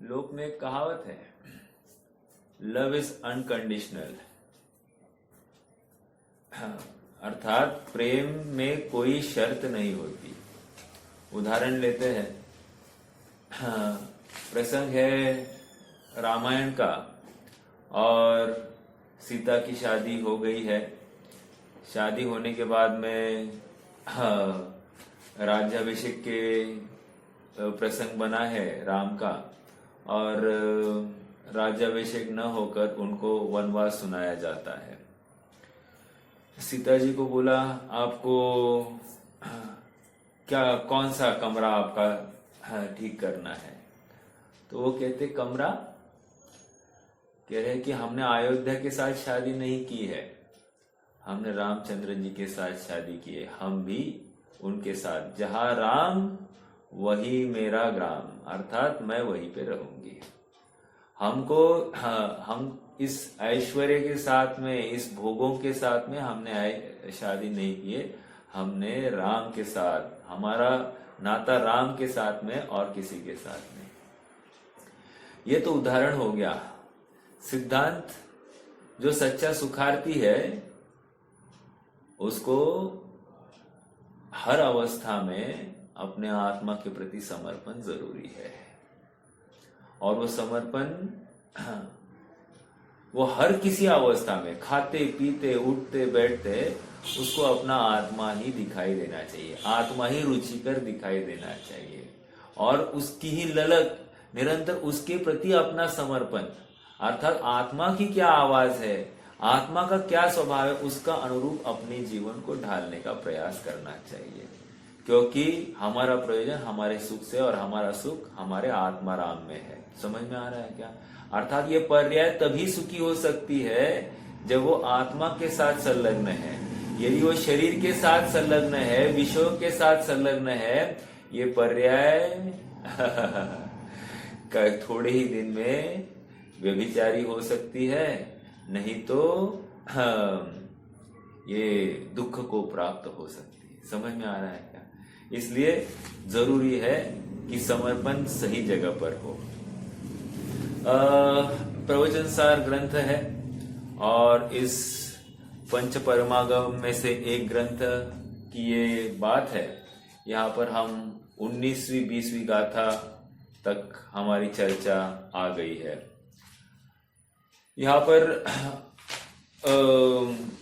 लोक में एक कहावत है, लव इज अनकंडीशनल। अर्थात प्रेम में कोई शर्त नहीं होती। उदाहरण लेते हैं, प्रसंग है रामायण का और सीता की शादी हो गई है। शादी होने के बाद में राज्याभिषेक के प्रसंग बना है राम का, और राज्याभिषेक न होकर उनको वनवास सुनाया जाता है। सीता जी को बोला, आपको क्या कौन सा कमरा आपका ठीक करना है? तो वो कहते, कमरा? कह रहे कि हमने अयोध्या के साथ शादी नहीं की है, हमने रामचंद्र जी के साथ शादी की है। हम भी उनके साथ, जहां राम वही मेरा ग्राम, अर्थात मैं वहीं पे रहूंगी। हम इस ऐश्वर्य के साथ में, इस भोगों के साथ में हमने शादी नहीं की है। हमने राम के साथ, हमारा नाता राम के साथ में और किसी के साथ नहीं। ये तो उदाहरण हो गया। सिद्धांत, जो सच्चा सुखार्थी है उसको हर अवस्था में अपने आत्मा के प्रति समर्पण जरूरी है, और वो समर्पण वो हर किसी अवस्था में, खाते पीते उठते बैठते, उसको अपना आत्मा ही दिखाई देना चाहिए, आत्मा ही रुचिकर दिखाई देना चाहिए, और उसकी ही ललक, निरंतर उसके प्रति अपना समर्पण, अर्थात आत्मा की क्या आवाज है, आत्मा का क्या स्वभाव है, उसका अनुरूप अपने जीवन को ढालने का प्रयास करना चाहिए। क्योंकि हमारा प्रयोजन हमारे सुख से, और हमारा सुख हमारे आत्माराम में है। समझ में आ रहा है क्या? अर्थात ये पर्याय तभी सुखी हो सकती है जब वो आत्मा के साथ संलग्न है। यदि वो शरीर के साथ संलग्न है, विषयों के साथ संलग्न है, ये पर्याय थोड़े ही दिन में व्यभिचारी हो सकती है, नहीं तो ये दुख को प्राप्त हो सकती है। समझ में आ रहा है क्या? इसलिए जरूरी है कि समर्पण सही जगह पर हो। प्रवचन सार ग्रंथ है, और इस पंच परमागम में से एक ग्रंथ की ये बात है। यहाँ पर हम 19वीं 20वीं गाथा तक हमारी चर्चा आ गई है। यहाँ पर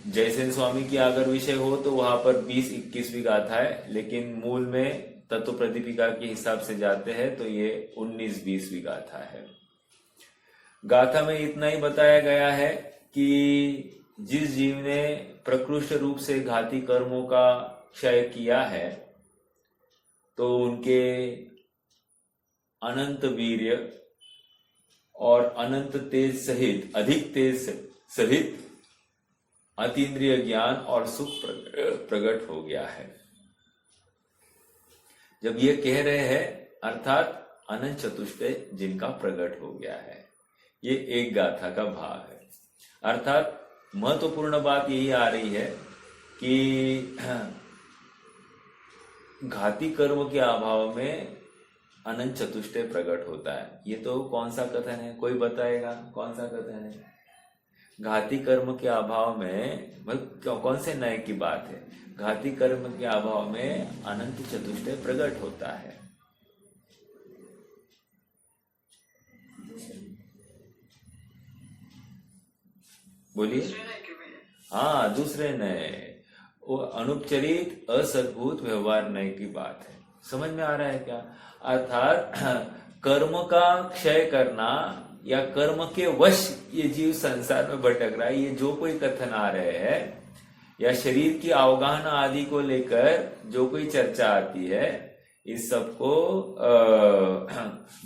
जयसेन स्वामी की अगर विषय हो तो वहां पर 20-21वीं गाथा है, लेकिन मूल में तत्व प्रदीपिका के हिसाब से जाते हैं तो ये 19-20वीं गाथा है। गाथा में इतना ही बताया गया है कि जिस जीव ने प्रकृष्ट रूप से घाती कर्मों का क्षय किया है, तो उनके अनंत वीर्य और अनंत तेज सहित, अधिक तेज सहित अतीन्द्रिय ज्ञान और सुख प्रकट हो गया है। जब ये कह रहे हैं, अर्थात अनंत चतुष्टय जिनका प्रकट हो गया है, ये एक गाथा का भाग है। अर्थात महत्वपूर्ण बात यही आ रही है कि घाती कर्म के अभाव में अनंत चतुष्टय प्रकट होता है। ये तो कौन सा कथन है? कोई बताएगा कौन सा कथन है? घाती कर्म के अभाव में, कौन से न्याय की बात है? घाती कर्म के अभाव में अनंत चतुष्टय प्रकट होता है। बोलिए। हाँ, दूसरे नए, वो अनुपचरित असद्भुत व्यवहार नए की बात है। समझ में आ रहा है क्या? अर्थात कर्म का क्षय करना, या कर्म के वश ये जीव संसार में भटक रहा है, ये जो कोई कथन आ रहे हैं, या शरीर की अवगाहना आदि को लेकर जो कोई चर्चा आती है, इस सबको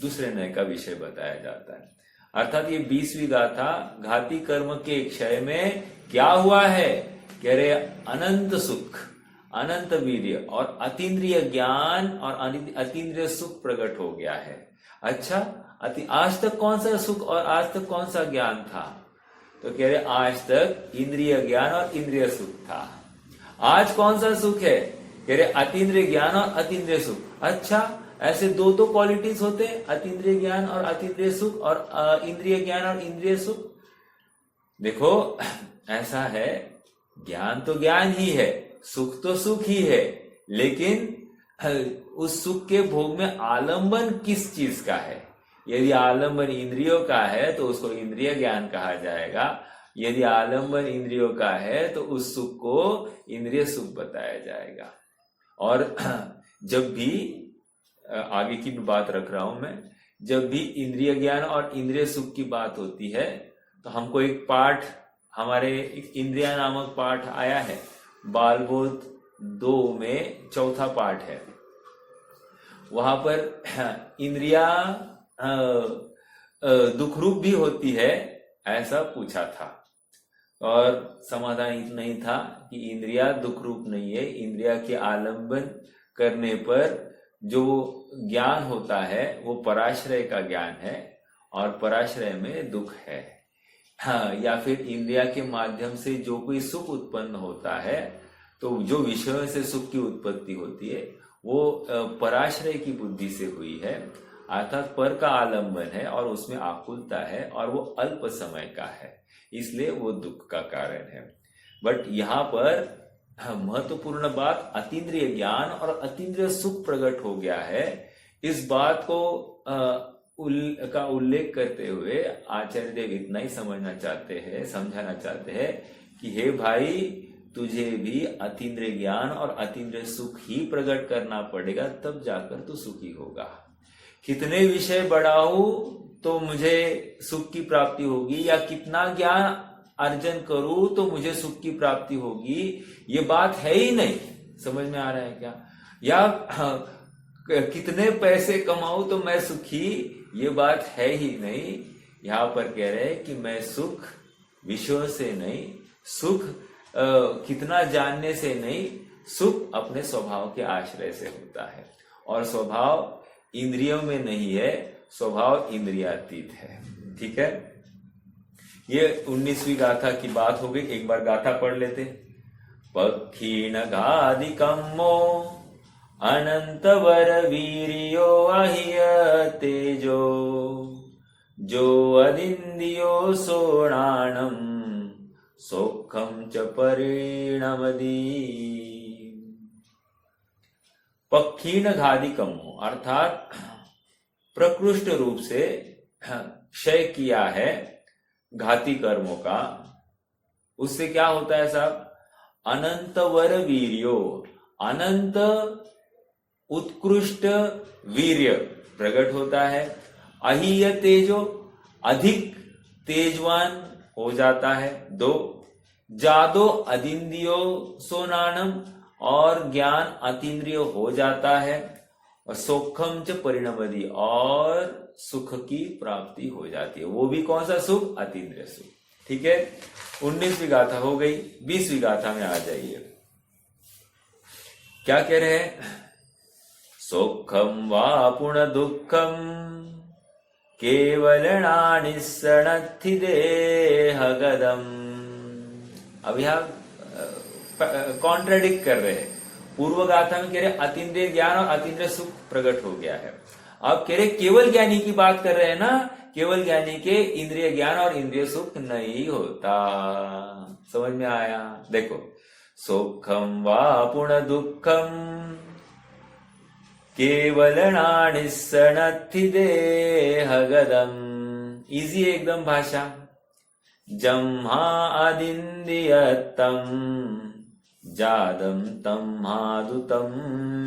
दूसरे नए का विषय बताया जाता है। अर्थात ये 20वीं गाथा घाती कर्म के क्षय में क्या हुआ है? कह रहे अनंत सुख, अनंत वीर्य और अतीन्द्रिय ज्ञान और अतीन्द्रिय सुख प्रकट हो गया है। अच्छा, आज तक कौन सा सुख और आज तक कौन सा ज्ञान था? तो कह रहे आज तक इंद्रिय ज्ञान और इंद्रिय सुख था। आज कौन सा सुख है? कह रहे अतीन्द्रिय ज्ञान और अतीन्द्रिय सुख। अच्छा, ऐसे दो दो क्वालिटीज होते हैं, अतीन्द्रिय ज्ञान और अतीन्द्रिय सुख, और इंद्रिय ज्ञान और इंद्रिय सुख। देखो ऐसा है, ज्ञान तो ज्ञान ही है, सुख तो सुख ही है, लेकिन उस सुख के भोग में आलंबन किस चीज का है? यदि आलंबन इंद्रियों का है तो उसको इंद्रिय ज्ञान कहा जाएगा, यदि आलंबन इंद्रियों का है तो उस सुख को इंद्रिय सुख बताया जाएगा। और जब भी आगे की भी बात रख रहा हूं मैं, जब भी इंद्रिय ज्ञान और इंद्रिय सुख की बात होती है तो हमको एक पाठ, हमारे एक इंद्रिया नामक पाठ आया है, बालबोध 2 में चौथा पाठ है। वहां पर इंद्रिया दुख रूप भी होती है ऐसा पूछा था, और समाधान इतना ही था कि इंद्रिया दुख रूप नहीं है। इंद्रिया के आलंबन करने पर जो ज्ञान होता है वो पराश्रय का ज्ञान है, और पराश्रय में दुख है। हाँ, या फिर इंद्रिया के माध्यम से जो कोई सुख उत्पन्न होता है, तो जो विषयों से सुख की उत्पत्ति होती है वो पराश्रय की बुद्धि से हुई है, अर्थात पर का आलंबन है और उसमें आकुलता है, और वो अल्प समय का है, इसलिए वो दुख का कारण है। बट यहाँ पर महत्वपूर्ण बात अतीन्द्रिय ज्ञान और अतीन्द्रिय सुख प्रकट हो गया है। इस बात को का उल्लेख करते हुए आचार्य देव इतना ही समझाना चाहते हैं कि हे भाई, तुझे भी अतीन्द्रिय ज्ञान और अतीन्द्रिय सुख ही प्रकट करना पड़ेगा, तब जाकर तू सुखी होगा। कितने विषय बढ़ाऊं तो मुझे सुख की प्राप्ति होगी, या कितना ज्ञान अर्जन करूं तो मुझे सुख की प्राप्ति होगी, ये बात है ही नहीं। समझ में आ रहा है क्या? या कितने पैसे कमाऊं तो मैं सुखी, ये बात है ही नहीं। यहां पर कह रहे हैं कि मैं सुख विषयों से नहीं, सुख कितना जानने से नहीं, सुख अपने स्वभाव के आश्रय से होता है, और स्वभाव इंद्रियों में नहीं है, स्वभाव इंद्रियातीत है। ठीक है, ये 19वीं गाथा की बात हो गई। एक बार गाथा पढ़ लेते। पक्षीण गादिकम्मो अनंतवर वीर्यो अहिय तेजो जो अदिंदियो सोणाणम सौखम च परिणमदी। पक्षीण घादिकम्मो अर्थात प्रकृष्ट रूप से क्षय किया है घाती कर्मों का, उससे क्या होता है साहब? अनंतवर वीर्यो, अनंत उत्कृष्ट वीर्य प्रकट होता है। अहिय तेजो, अधिक तेजवान हो जाता है। 2 जादो अदिंदियो सोनानम, और ज्ञान अतीन्द्रिय हो जाता है। और सौखम च परिणमदी, और सुख की प्राप्ति हो जाती है। वो भी कौन सा सुख? अतीन्द्रिय सुख। ठीक है, 19वीं गाथा हो गई। 20वीं गाथा में आ जाइए। क्या कह रहे हैं? सौखम वा पुण्य दुखम केवल निस्सणत्थि देहगदम। अब यहां कॉन्ट्राडिक्ट कर रहे हैं। पूर्व गाथा में कह रहे अतीन्द्रिय ज्ञान और अतीन्द्रिय सुख प्रकट हो गया है। अब कह रहे केवल ज्ञानी की बात कर रहे हैं ना, केवल ज्ञानी के इंद्रिय ज्ञान और इंद्रिय सुख नहीं होता। समझ में आया? देखो, सौखम वा पुण्य दुखम केवल निस्सणत्थि देहगदम। इजी एकदम भाषा। जम्हा अदिंदियतम जादम तम्हादुतम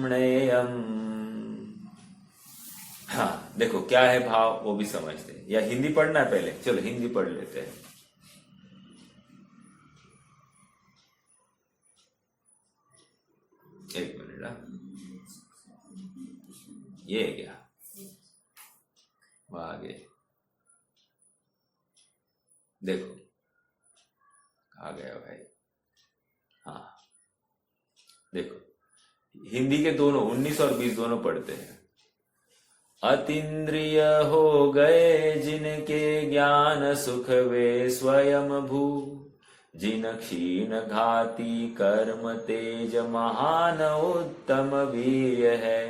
नेयम। हाँ, देखो क्या है भाव, वो भी समझते हैं। या हिंदी पढ़ना है पहले? चलो हिंदी पढ़ लेते हैं। एक मिनट। ये क्या वहां आगे देखो, आ गया भाई। हाँ देखो, हिंदी के दोनों 19 और 20 दोनों पढ़ते हैं। अतीन्द्रिय हो गए जिनके ज्ञान सुख वे स्वयं भू, जिन क्षीण घाती कर्म तेज महान उत्तम वीर्य है।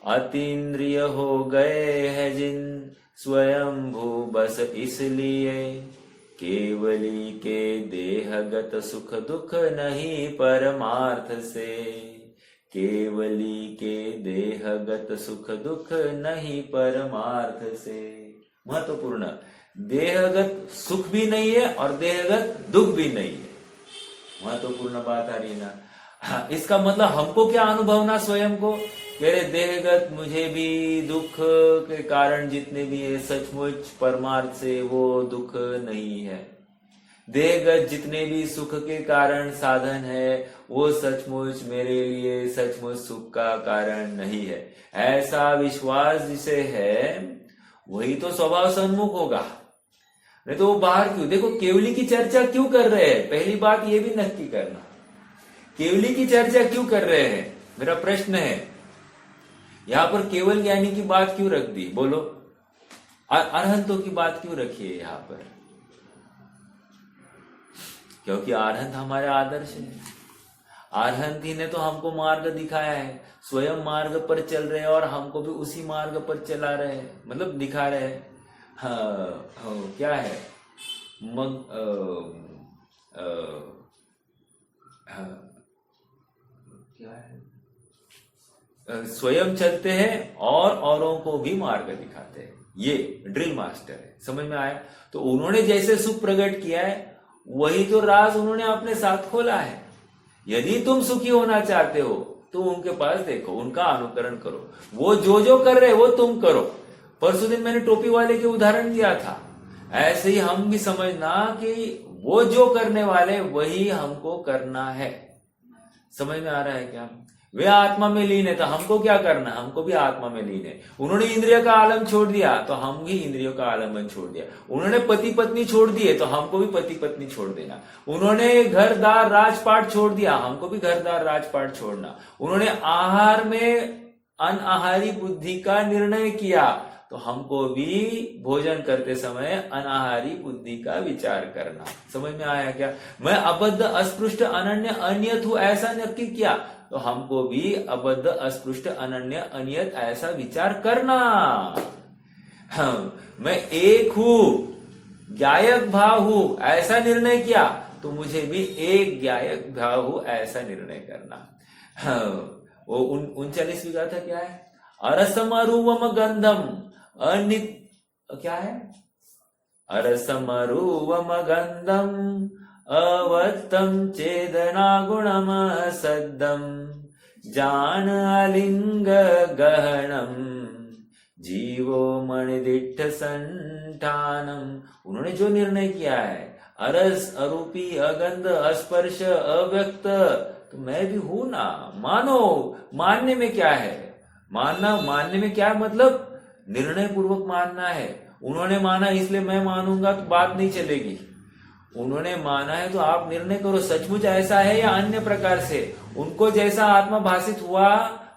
अतीन्द्रिय हो गए हैं जिन स्वयंभू बस इसलिए, केवली के देहगत सुख दुख नहीं परमार्थ से, केवली के देहगत सुख दुख नहीं परमार्थ से। महत्वपूर्ण, देहगत सुख भी नहीं है और देहगत दुख भी नहीं है। महत्वपूर्ण बात आ रही है ना। हाँ, इसका मतलब हमको क्या अनुभव ना स्वयं को, कह रहे देहगत मुझे भी दुख के कारण जितने भी है सचमुच परमार्थ से वो दुख नहीं है। देहगत जितने भी सुख के कारण साधन है वो सचमुच मेरे लिए सचमुच सुख का कारण नहीं है। ऐसा विश्वास जिसे है वही तो स्वभाव सन्मुख होगा, नहीं तो वो बाहर क्यों। देखो केवली की चर्चा क्यों कर रहे हैं, पहली बात ये भी नक्की करना, केवली की चर्चा क्यों कर रहे हैं, मेरा प्रश्न है। यहां पर केवल ज्ञानी की बात क्यों रख दी, बोलो। अरहंतों की बात क्यों रखी है यहां पर, क्योंकि अरहंत हमारे आदर्श है। अरहंत ही ने तो हमको मार्ग दिखाया है, स्वयं मार्ग पर चल रहे हैं और हमको भी उसी मार्ग पर चला रहे हैं, मतलब दिखा रहे हैं। हाँ, क्या है क्या है, स्वयं चलते हैं और औरों को भी मार्ग दिखाते हैं। ये ड्रिल मास्टर है, समझ में आया। तो उन्होंने जैसे सुख प्रकट किया है वही तो राज उन्होंने अपने साथ खोला है। यदि तुम सुखी होना चाहते हो तो उनके पास देखो, उनका अनुकरण करो, वो जो कर रहे वो तुम करो। परसों दिन मैंने टोपी वाले के उदाहरण दिया था, ऐसे ही हम भी समझना कि वो जो करने वाले वही हमको करना है। समझ में आ रहा है क्या। वे आत्मा में लीन है तो हमको क्या करना, हमको भी आत्मा में लीन है। उन्होंने इंद्रिय का आलम छोड़ दिया तो हम भी इंद्रियों का आलम्बन छोड़ दिया। उन्होंने पति पत्नी छोड़ दिए तो हमको भी पति पत्नी छोड़ देना। उन्होंने घरदार राजपाट छोड़ दिया, हमको भी घरदार राजपाट छोड़ना। उन्होंने आहार में अनाहारी बुद्धि का निर्णय किया तो हमको भी भोजन करते समय अनाहारी बुद्धि का विचार करना। समझ में आया क्या। मैं अबद्ध अस्पृष्ट अनन्य अनियत हूं ऐसा नक्की किया तो हमको भी अबद्ध अस्पृष्ट अनन्य अनियत ऐसा विचार करना। मैं एक हूं, ज्ञायक भाव हूं ऐसा निर्णय किया तो मुझे भी एक ज्ञायक भाव हूं ऐसा निर्णय करना। वो 39वीं गाथा क्या है, अरसमरूवम गंधम अनित क्या है, अरसमरूवम गंधम अवत्तम चेदना गुणम सद्दम जान अलिंग गहनम जीवो मणिदिट्ठ संठानम। उन्होंने जो निर्णय किया है अरस अरूपी अगंध अस्पर्श अव्यक्त, तो मैं भी हूं ना। मानो, मानने में क्या है, मानने में क्या है, मतलब निर्णय पूर्वक मानना है। उन्होंने माना इसलिए मैं मानूंगा तो बात नहीं चलेगी। उन्होंने माना है तो आप निर्णय करो सचमुच ऐसा है या अन्य प्रकार से। उनको जैसा आत्मा भाषित हुआ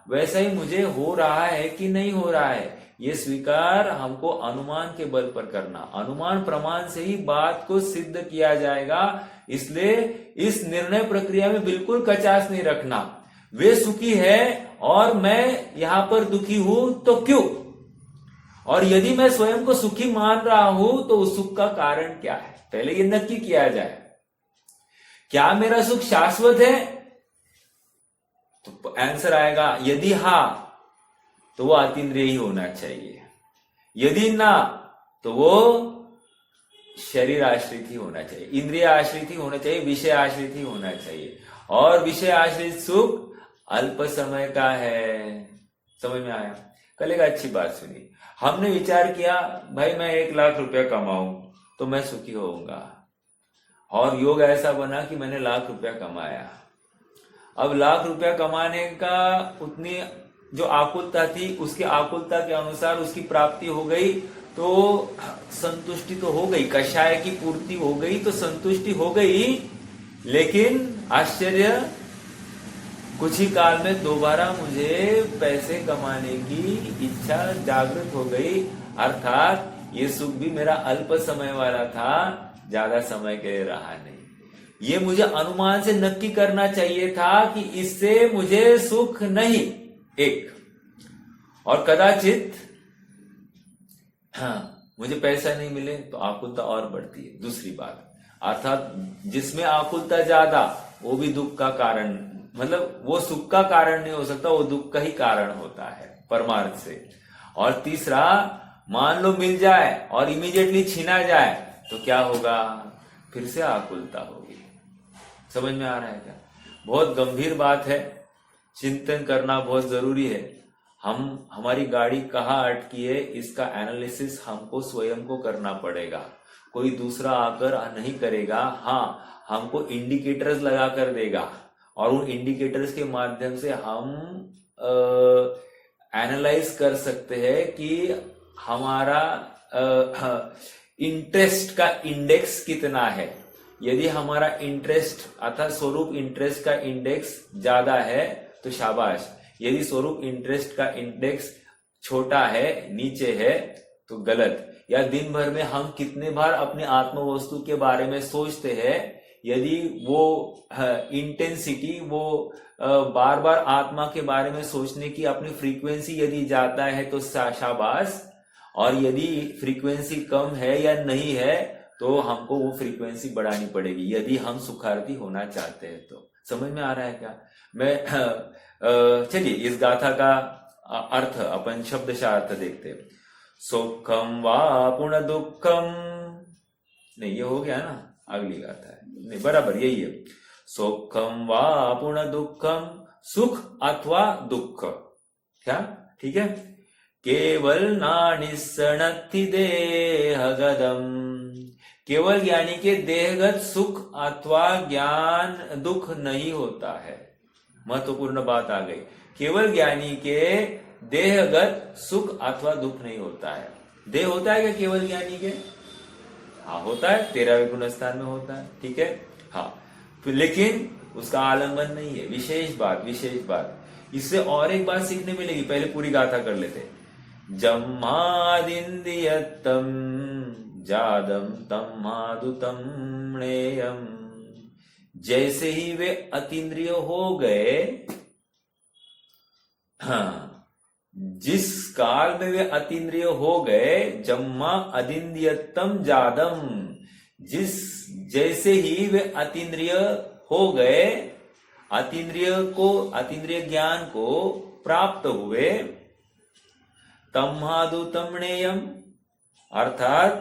वैसा ही मुझे हो रहा है कि नहीं हो रहा है, ये स्वीकार हमको अनुमान के बल पर करना। अनुमान प्रमाण से ही बात को सिद्ध किया जाएगा, इसलिए इस निर्णय प्रक्रिया में बिल्कुल कचास नहीं रखना। वे सुखी है और मैं यहां पर दुखी हूं तो क्यों, और यदि मैं स्वयं को सुखी मान रहा हूं तो उस सुख का कारण क्या है, पहले ये नक्की किया जाए। क्या मेरा सुख शाश्वत है, तो आंसर आएगा यदि हां तो वो अतीन्द्रिय ही होना चाहिए, यदि ना तो वो शरीर आश्रित ही होना चाहिए, इंद्रिय आश्रित ही होना चाहिए, विषय आश्रित ही होना चाहिए। और विषय आश्रित सुख अल्प समय का है। समझ में आया। कल एक अच्छी बात सुनी, हमने विचार किया भाई मैं 1 लाख रुपया कमाऊं तो मैं सुखी होऊंगा, और योग ऐसा बना कि मैंने 1 लाख रुपया कमाया। अब 1 लाख रुपया कमाने का उतनी जो आकुलता थी उसकी आकुलता के अनुसार उसकी प्राप्ति हो गई तो संतुष्टि तो हो गई, कषाय की पूर्ति हो गई तो संतुष्टि हो गई, लेकिन आश्चर्य कुछ ही काल में दोबारा मुझे पैसे कमाने की इच्छा जागृत हो गई। अर्थात ये सुख भी मेरा अल्प समय वाला था, ज्यादा समय के लिए रहा नहीं। ये मुझे अनुमान से नक्की करना चाहिए था कि इससे मुझे सुख नहीं, एक। और कदाचित हाँ मुझे पैसा नहीं मिले तो आकुलता और बढ़ती है, दूसरी बात। अर्थात जिसमें आकुलता ज्यादा वो भी दुख का कारण, मतलब वो सुख का कारण नहीं हो सकता, वो दुख का ही कारण होता है परमार्थ से। और तीसरा, मान लो मिल जाए और इमीडिएटली छीना जाए तो क्या होगा, फिर से आकुलता होगी। समझ में आ रहा है क्या? बहुत गंभीर बात है, चिंतन करना बहुत जरूरी है। हमारी गाड़ी कहाँ अटकी है इसका एनालिसिस हमको स्वयं को करना पड़ेगा, कोई दूसरा आकर नहीं करेगा। हाँ, हमको इंडिकेटर्स लगा कर देगा और उन इंडिकेटर्स के माध्यम से हम एनालाइज कर सकते हैं कि हमारा इंटरेस्ट का इंडेक्स कितना है। यदि हमारा इंटरेस्ट अर्थात स्वरूप इंटरेस्ट का इंडेक्स ज्यादा है तो शाबाश, यदि स्वरूप इंटरेस्ट का इंडेक्स छोटा है, नीचे है, तो गलत। या दिन भर में हम कितने बार अपने आत्म वस्तु के बारे में सोचते हैं, यदि वो इंटेंसिटी, वो बार बार आत्मा के बारे में सोचने की अपनी फ्रीक्वेंसी यदि जाता है तो शाबाश, और यदि फ्रीक्वेंसी कम है या नहीं है तो हमको वो फ्रीक्वेंसी बढ़ानी पड़ेगी यदि हम सुखार्थी होना चाहते हैं तो। समझ में आ रहा है क्या? मैं चलिए इस गाथा का अर्थ अपन शब्दशः अर्थ देखते हैं। सुखम वा पुनः दुखम, नहीं ये हो गया ना, अगली गाथा है, नहीं बराबर यही है। सुखम वा पुनः दुखम, सुख अथवा दुख, क्या ठीक है? केवल नानिसणति देहगदम, केवल ज्ञानी के देहगत सुख अथवा ज्ञान दुख नहीं होता है। महत्वपूर्ण बात आ गई, केवल ज्ञानी के देहगत सुख अथवा दुख नहीं होता है। देह होता है क्या केवल ज्ञानी के? हाँ होता है, 13वें गुण स्थान में होता है, ठीक है हाँ, लेकिन उसका आलंबन नहीं है। विशेष बात, विशेष बात। इससे और एक बात सीखने मिलेगी, पहले पूरी गाथा कर लेते। जम्मादिन्द्रियत्तम जादम तम्मादुतम ण्येयम, जैसे ही वे अतीन्द्रिय हो गए, हाँ जिस काल में वे अतीन्द्रिय हो गए, जम्मा अदिन्द्रियत्तम जादम, जिस जैसे ही वे अतीन्द्रिय हो गए, अतीन्द्रिय ज्ञान को प्राप्त हुए, तम्मादुतम ण्येयम, अर्थात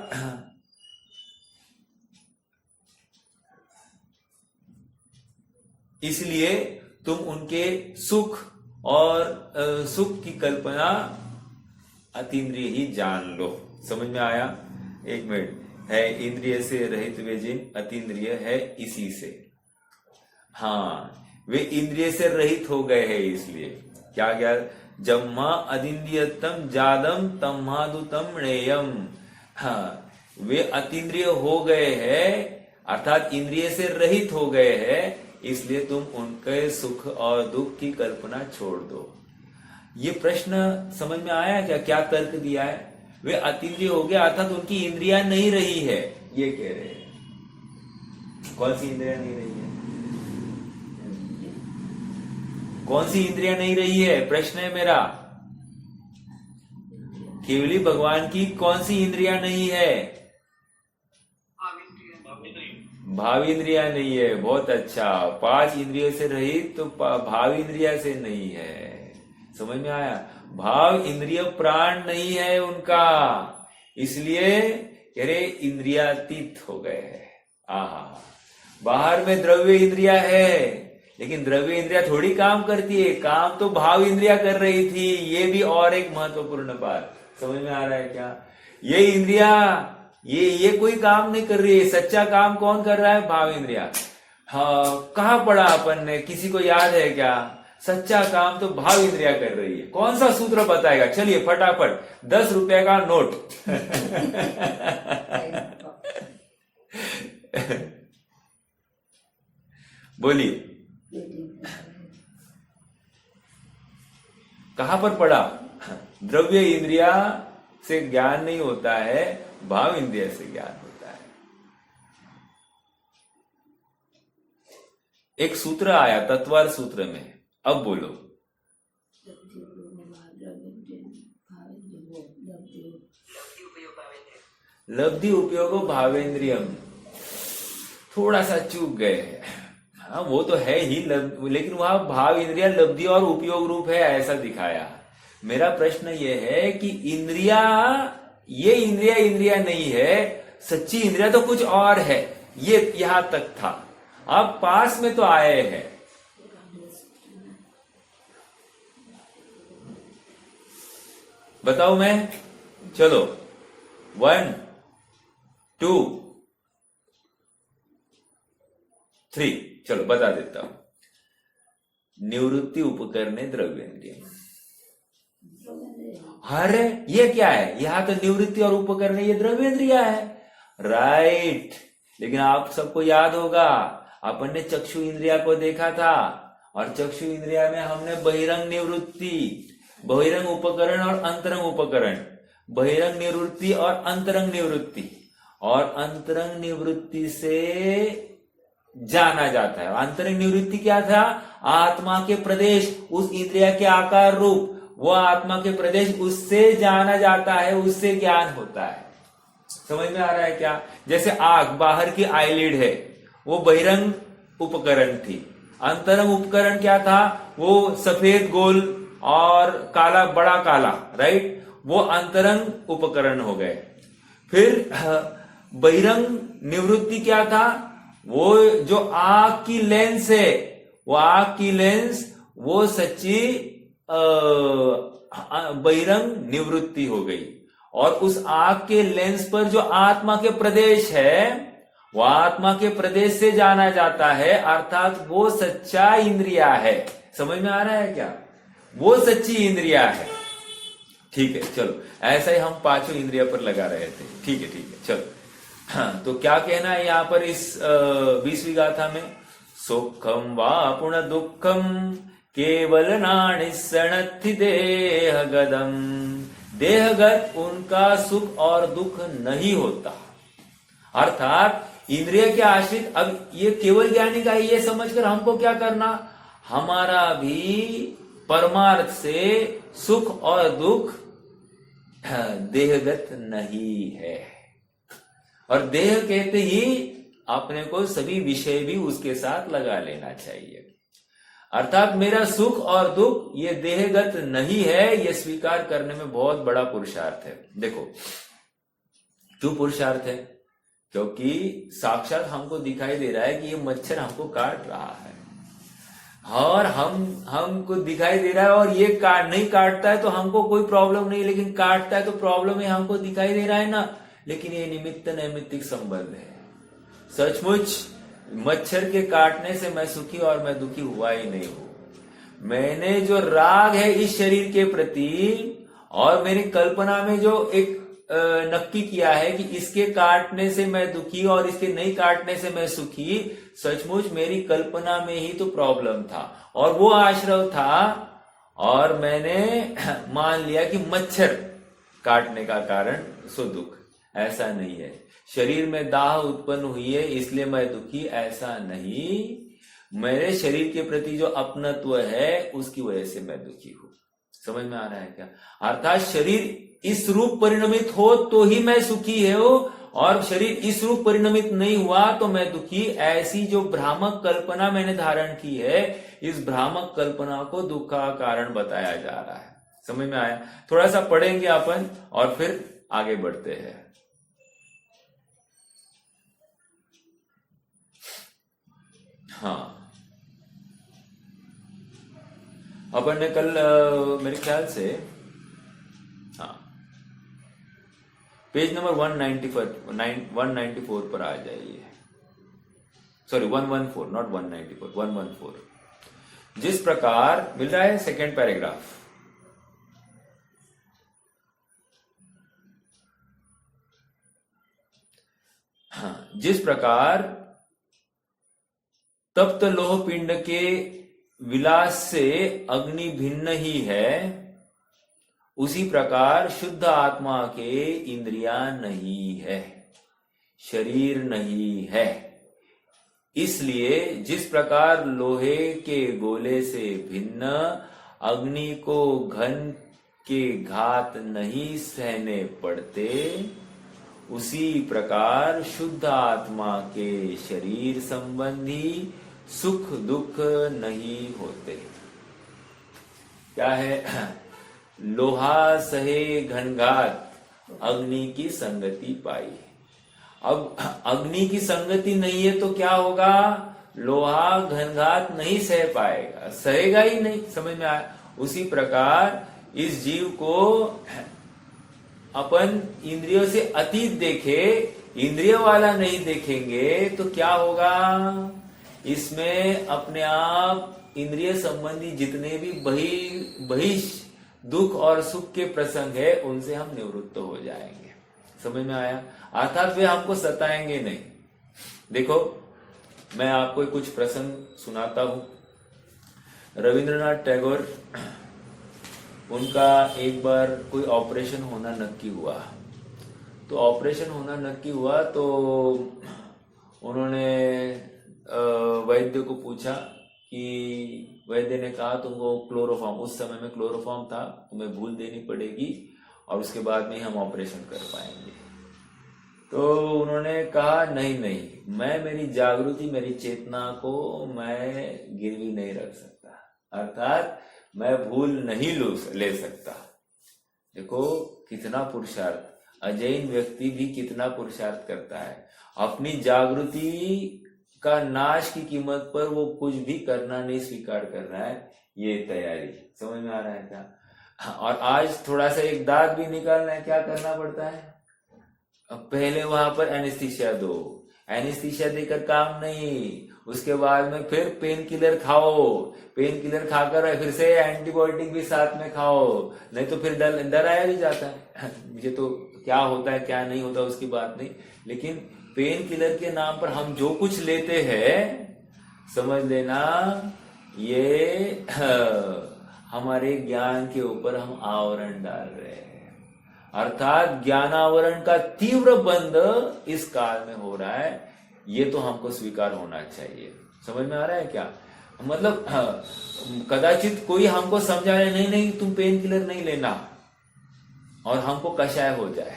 इसलिए तुम उनके सुख और सुख की कल्पना अतीन्द्रिय ही जान लो। समझ में आया? एक मिनट, है इंद्रिय से रहित वे जिन अतीन्द्रिय है इसी से। हाँ वे इंद्रिय से रहित हो गए हैं, इसलिए क्या क्या, जम्मा अदिन्द्रियतम जादम तम्मादुतम ण्येयम, हाँ वे अतीन्द्रिय हो गए हैं अर्थात इंद्रिय से रहित हो गए हैं, इसलिए तुम उनके सुख और दुख की कल्पना छोड़ दो। ये प्रश्न समझ में आया क्या? क्या तर्क दिया है? वे अतीन्द्रिय हो गया अर्थात उनकी इंद्रियां नहीं रही है, ये कह रहे हैं। कौन सी इंद्रियां नहीं रही है? कौन सी इंद्रियां नहीं रही है, प्रश्न है मेरा। केवली भगवान की कौन सी इंद्रियां नहीं है? भाव इंद्रिया नहीं है। बहुत अच्छा, 5 इंद्रियों से रहित तो भाव इंद्रिया से नहीं है। समझ में आया? भाव इंद्रिय प्राण नहीं है उनका, इसलिए कह रहे इंद्रियातीत हो गए हैं। आहा, बाहर में द्रव्य इंद्रिया है लेकिन द्रव्य इंद्रिया थोड़ी काम करती है, काम तो भाव इंद्रिया कर रही थी। ये भी और एक महत्वपूर्ण बात। समझ में आ रहा है क्या? ये इंद्रिया ये कोई काम नहीं कर रही है, सच्चा काम कौन कर रहा है? भाव इंद्रिया। हाँ, कहाँ पढ़ा अपन ने, किसी को याद है क्या? सच्चा काम तो भाव इंद्रिया कर रही है। कौन सा सूत्र बताएगा? चलिए फटाफट, 10 रुपए का नोट। बोलिए, कहां पर पढ़ा? द्रव्य इंद्रिया से ज्ञान नहीं होता है, भाव इंद्रिय से ज्ञान होता है। एक सूत्र आया तत्वार सूत्र में, अब बोलो। लब्धि उपयोगो भावेंद्रियम, थोड़ा सा चूक गए हैं। हाँ वो तो है ही लेकिन वहां भाव इंद्रिया लब्धि और उपयोग रूप है ऐसा दिखाया। मेरा प्रश्न ये है कि इंद्रिया, ये इंद्रिया इंद्रिया नहीं है, सच्ची इंद्रिया तो कुछ और है, ये यहां तक था। आप पास में तो आए हैं। बताओ मैं, चलो 1 2 3, चलो बता देता हूं। निवृत्ति उपकरणे द्रव्येंद्रिय। अरे ये क्या है, यहां तो निवृत्ति और उपकरण ये द्रव्येंद्रिया है, राइट। लेकिन आप सबको याद होगा अपन ने चक्षु इंद्रिया को देखा था, और चक्षु इंद्रिया में हमने बहिरंग निवृत्ति, बहिरंग उपकरण और अंतरंग उपकरण, बहिरंग निवृत्ति और अंतरंग निवृत्ति, और अंतरंग निवृत्ति से जाना जाता है। अंतरंग निवृत्ति क्या था, आत्मा के प्रदेश, उस इंद्रिया के आकार रूप, वो आत्मा के प्रदेश, उससे जाना जाता है, उससे ज्ञान होता है। समझ में आ रहा है क्या? जैसे आग बाहर की आईलिड है, वो बहिरंग उपकरण थी। अंतरंग उपकरण क्या था, वो सफेद गोल और काला बड़ा काला, राइट, वो अंतरंग उपकरण हो गए। फिर बहिरंग निवृत्ति क्या था, वो जो आंख की लेंस है, वो आंख की लेंस, वो सच्ची बहिरंग निवृत्ति हो गई। और उस आंख के लेंस पर जो आत्मा के प्रदेश है, वो आत्मा के प्रदेश से जाना जाता है, अर्थात वो सच्चा इंद्रिया है। समझ में आ रहा है क्या? वो सच्ची इंद्रिया है। ठीक है, चलो ऐसा ही हम पांचों इंद्रिया पर लगा रहे थे। ठीक है चलो। हाँ, तो क्या कहना है यहां पर इस 20वीं गाथा में, सुखम वा पुण दुखम केवल नाणिसणथि देहगदम। देहगत उनका सुख और दुख नहीं होता, अर्थात इंद्रिय के आश्रित। अब ये केवल ज्ञानी का ये समझकर हमको क्या करना, हमारा भी परमार्थ से सुख और दुख देहगत नहीं है। और देह कहते ही अपने को सभी विषय भी उसके साथ लगा लेना चाहिए। अर्थात मेरा सुख और दुख ये देहगत नहीं है, ये स्वीकार करने में बहुत बड़ा पुरुषार्थ है। देखो क्यों पुरुषार्थ है, क्योंकि साक्षात हमको दिखाई दे रहा है कि ये मच्छर हमको काट रहा है, और हमको दिखाई दे रहा है, और ये नहीं काटता है तो हमको कोई प्रॉब्लम नहीं, लेकिन काटता है तो प्रॉब्लम है, हमको दिखाई दे रहा है ना। लेकिन ये निमित्त नैमित्तिक संबंध है। सचमुच मच्छर के काटने से मैं सुखी और मैं दुखी हुआ ही नहीं हूं। मैंने जो राग है इस शरीर के प्रति, और मेरी कल्पना में जो एक नक्की किया है कि इसके काटने से मैं दुखी और इसके नहीं काटने से मैं सुखी, सचमुच मेरी कल्पना में ही तो प्रॉब्लम था, और वो आश्रव था, और मैंने मान लिया कि मच्छर काटने का कारण सो दुख। ऐसा नहीं है। शरीर में दाह उत्पन्न हुई है इसलिए मैं दुखी, ऐसा नहीं। मेरे शरीर के प्रति जो अपनत्व है उसकी वजह से मैं दुखी हूं। समझ में आ रहा है क्या? अर्थात शरीर इस रूप परिणमित हो तो ही मैं सुखी है हो, और शरीर इस रूप परिणमित नहीं हुआ तो मैं दुखी। ऐसी जो भ्रामक कल्पना मैंने धारण की है, इस भ्रामक कल्पना को दुख का कारण बताया जा रहा है। समझ में आया? थोड़ा सा पढ़ेंगे अपन और फिर आगे बढ़ते हैं। हाँ, अपन ने कल मेरे ख्याल से, हाँ, पेज नंबर 194 पर आ जाइए। Sorry 114, not 194, 114। जिस प्रकार मिल रहा है सेकेंड पैराग्राफ। हाँ, जिस प्रकार तप्त लोह पिंड के विलास से अग्नि भिन्न ही है, उसी प्रकार शुद्ध आत्मा के इंद्रियां नहीं है, शरीर नहीं है। इसलिए जिस प्रकार लोहे के गोले से भिन्न अग्नि को घन के घात नहीं सहने पड़ते, उसी प्रकार शुद्ध आत्मा के शरीर संबंधी सुख दुख नहीं होते। क्या है? लोहा सहे घनघात, अग्नि की संगति पाई। अब अग्नि की संगति नहीं है तो क्या होगा? लोहा घनघात नहीं सह पाएगा, सहेगा ही नहीं। समझ में आया? उसी प्रकार इस जीव को अपन इंद्रियों से अतीत देखे, इंद्रिय वाला नहीं देखेंगे तो क्या होगा? इसमें अपने आप इंद्रिय संबंधी जितने भी बहिष दुख और सुख के प्रसंग है उनसे हम निवृत्त हो जाएंगे। समझ में आया? अर्थात वे हमको सताएंगे नहीं। देखो, मैं आपको कुछ प्रसंग सुनाता हूं। रविंद्रनाथ टैगोर, उनका एक बार कोई ऑपरेशन होना नक्की हुआ। तो ऑपरेशन होना नक्की हुआ तो उन्होंने वैद्य को पूछा कि वैद्य ने कहा तुमको क्लोरोफॉर्म, उस समय में क्लोरोफॉर्म था, तुम्हें भूल देनी पड़ेगी और उसके बाद में ही हम ऑपरेशन कर पाएंगे। तो उन्होंने कहा नहीं नहीं, मैं मेरी जागृति, मेरी चेतना को मैं गिरवी नहीं रख सकता, अर्थात मैं भूल नहीं ले सकता। देखो कितना पुरुषार्थ, अजैन व्यक्ति भी कितना पुरुषार्थ करता है। अपनी जागृति का नाश की कीमत पर वो कुछ भी करना नहीं स्वीकार कर रहा है, ये तैयारी। समझ में आ रहा है क्या? और आज थोड़ा सा एक दांत भी निकालना है, क्या करना पड़ता है? पहले वहां पर एनेस्थीसिया दो, एनेस्थीसिया देकर काम नहीं, उसके बाद में फिर पेन किलर खाओ, पेन किलर खाकर फिर से एंटीबायोटिक भी साथ में खाओ, नहीं तो फिर डराया भी जाता है। मुझे तो क्या होता है क्या नहीं होता उसकी बात नहीं, लेकिन पेन किलर के नाम पर हम जो कुछ लेते हैं, समझ लेना ये हमारे ज्ञान के ऊपर हम आवरण डाल रहे हैं। अर्थात ज्ञानावरण का तीव्र बंध इस काल में हो रहा है, ये तो हमको स्वीकार होना चाहिए। समझ में आ रहा है क्या? मतलब कदाचित कोई हमको समझाए नहीं नहीं तुम पेन किलर नहीं लेना और हमको कषाय हो जाए,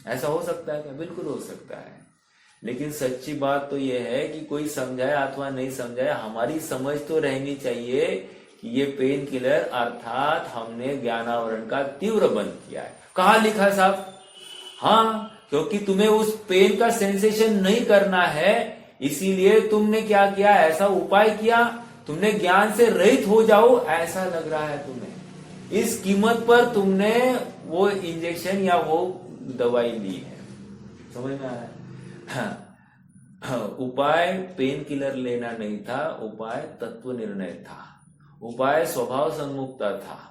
ऐसा हो सकता है क्या? बिल्कुल हो सकता है। लेकिन सच्ची बात तो यह है कि कोई समझाए अथवा नहीं समझाए, हमारी समझ तो रहनी चाहिए कि ये पेन किलर अर्थात हमने ज्ञानावरण का तीव्र बंद किया है। कहाँ लिखा साहब? हाँ, क्योंकि तुम्हें उस पेन का सेंसेशन नहीं करना है, इसीलिए तुमने क्या किया? ऐसा उपाय किया, तुमने ज्ञान से रहित हो जाओ ऐसा लग रहा है तुम्हें, इस कीमत पर तुमने वो इंजेक्शन या वो दवाई ली है। समझ में आ रहा है? उपाय पेन किलर लेना नहीं था, उपाय तत्व निर्णय था, उपाय स्वभाव सन्मुखता था।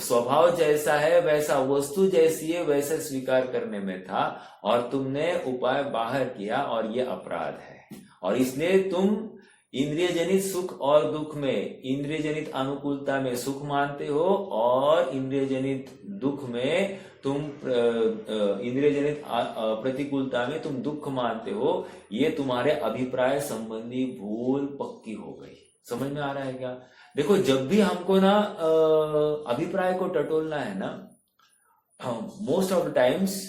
स्वभाव जैसा है वैसा, वस्तु जैसी है वैसा स्वीकार करने में था, और तुमने उपाय बाहर किया और ये अपराध है। और इसलिए तुम इंद्रिय जनित सुख और दुख में इंद्रिय जनित अनुकूलता में सुख मानते हो और इंद्रिय जनित दुख में तुम इंद्रिय जनित प्रतिकूलता में तुम दुख मानते हो। ये तुम्हारे अभिप्राय संबंधी भूल पक्की हो गई। समझ में आ रहा है क्या? देखो, जब भी हमको ना अभिप्राय को टटोलना है ना, मोस्ट ऑफ द टाइम्स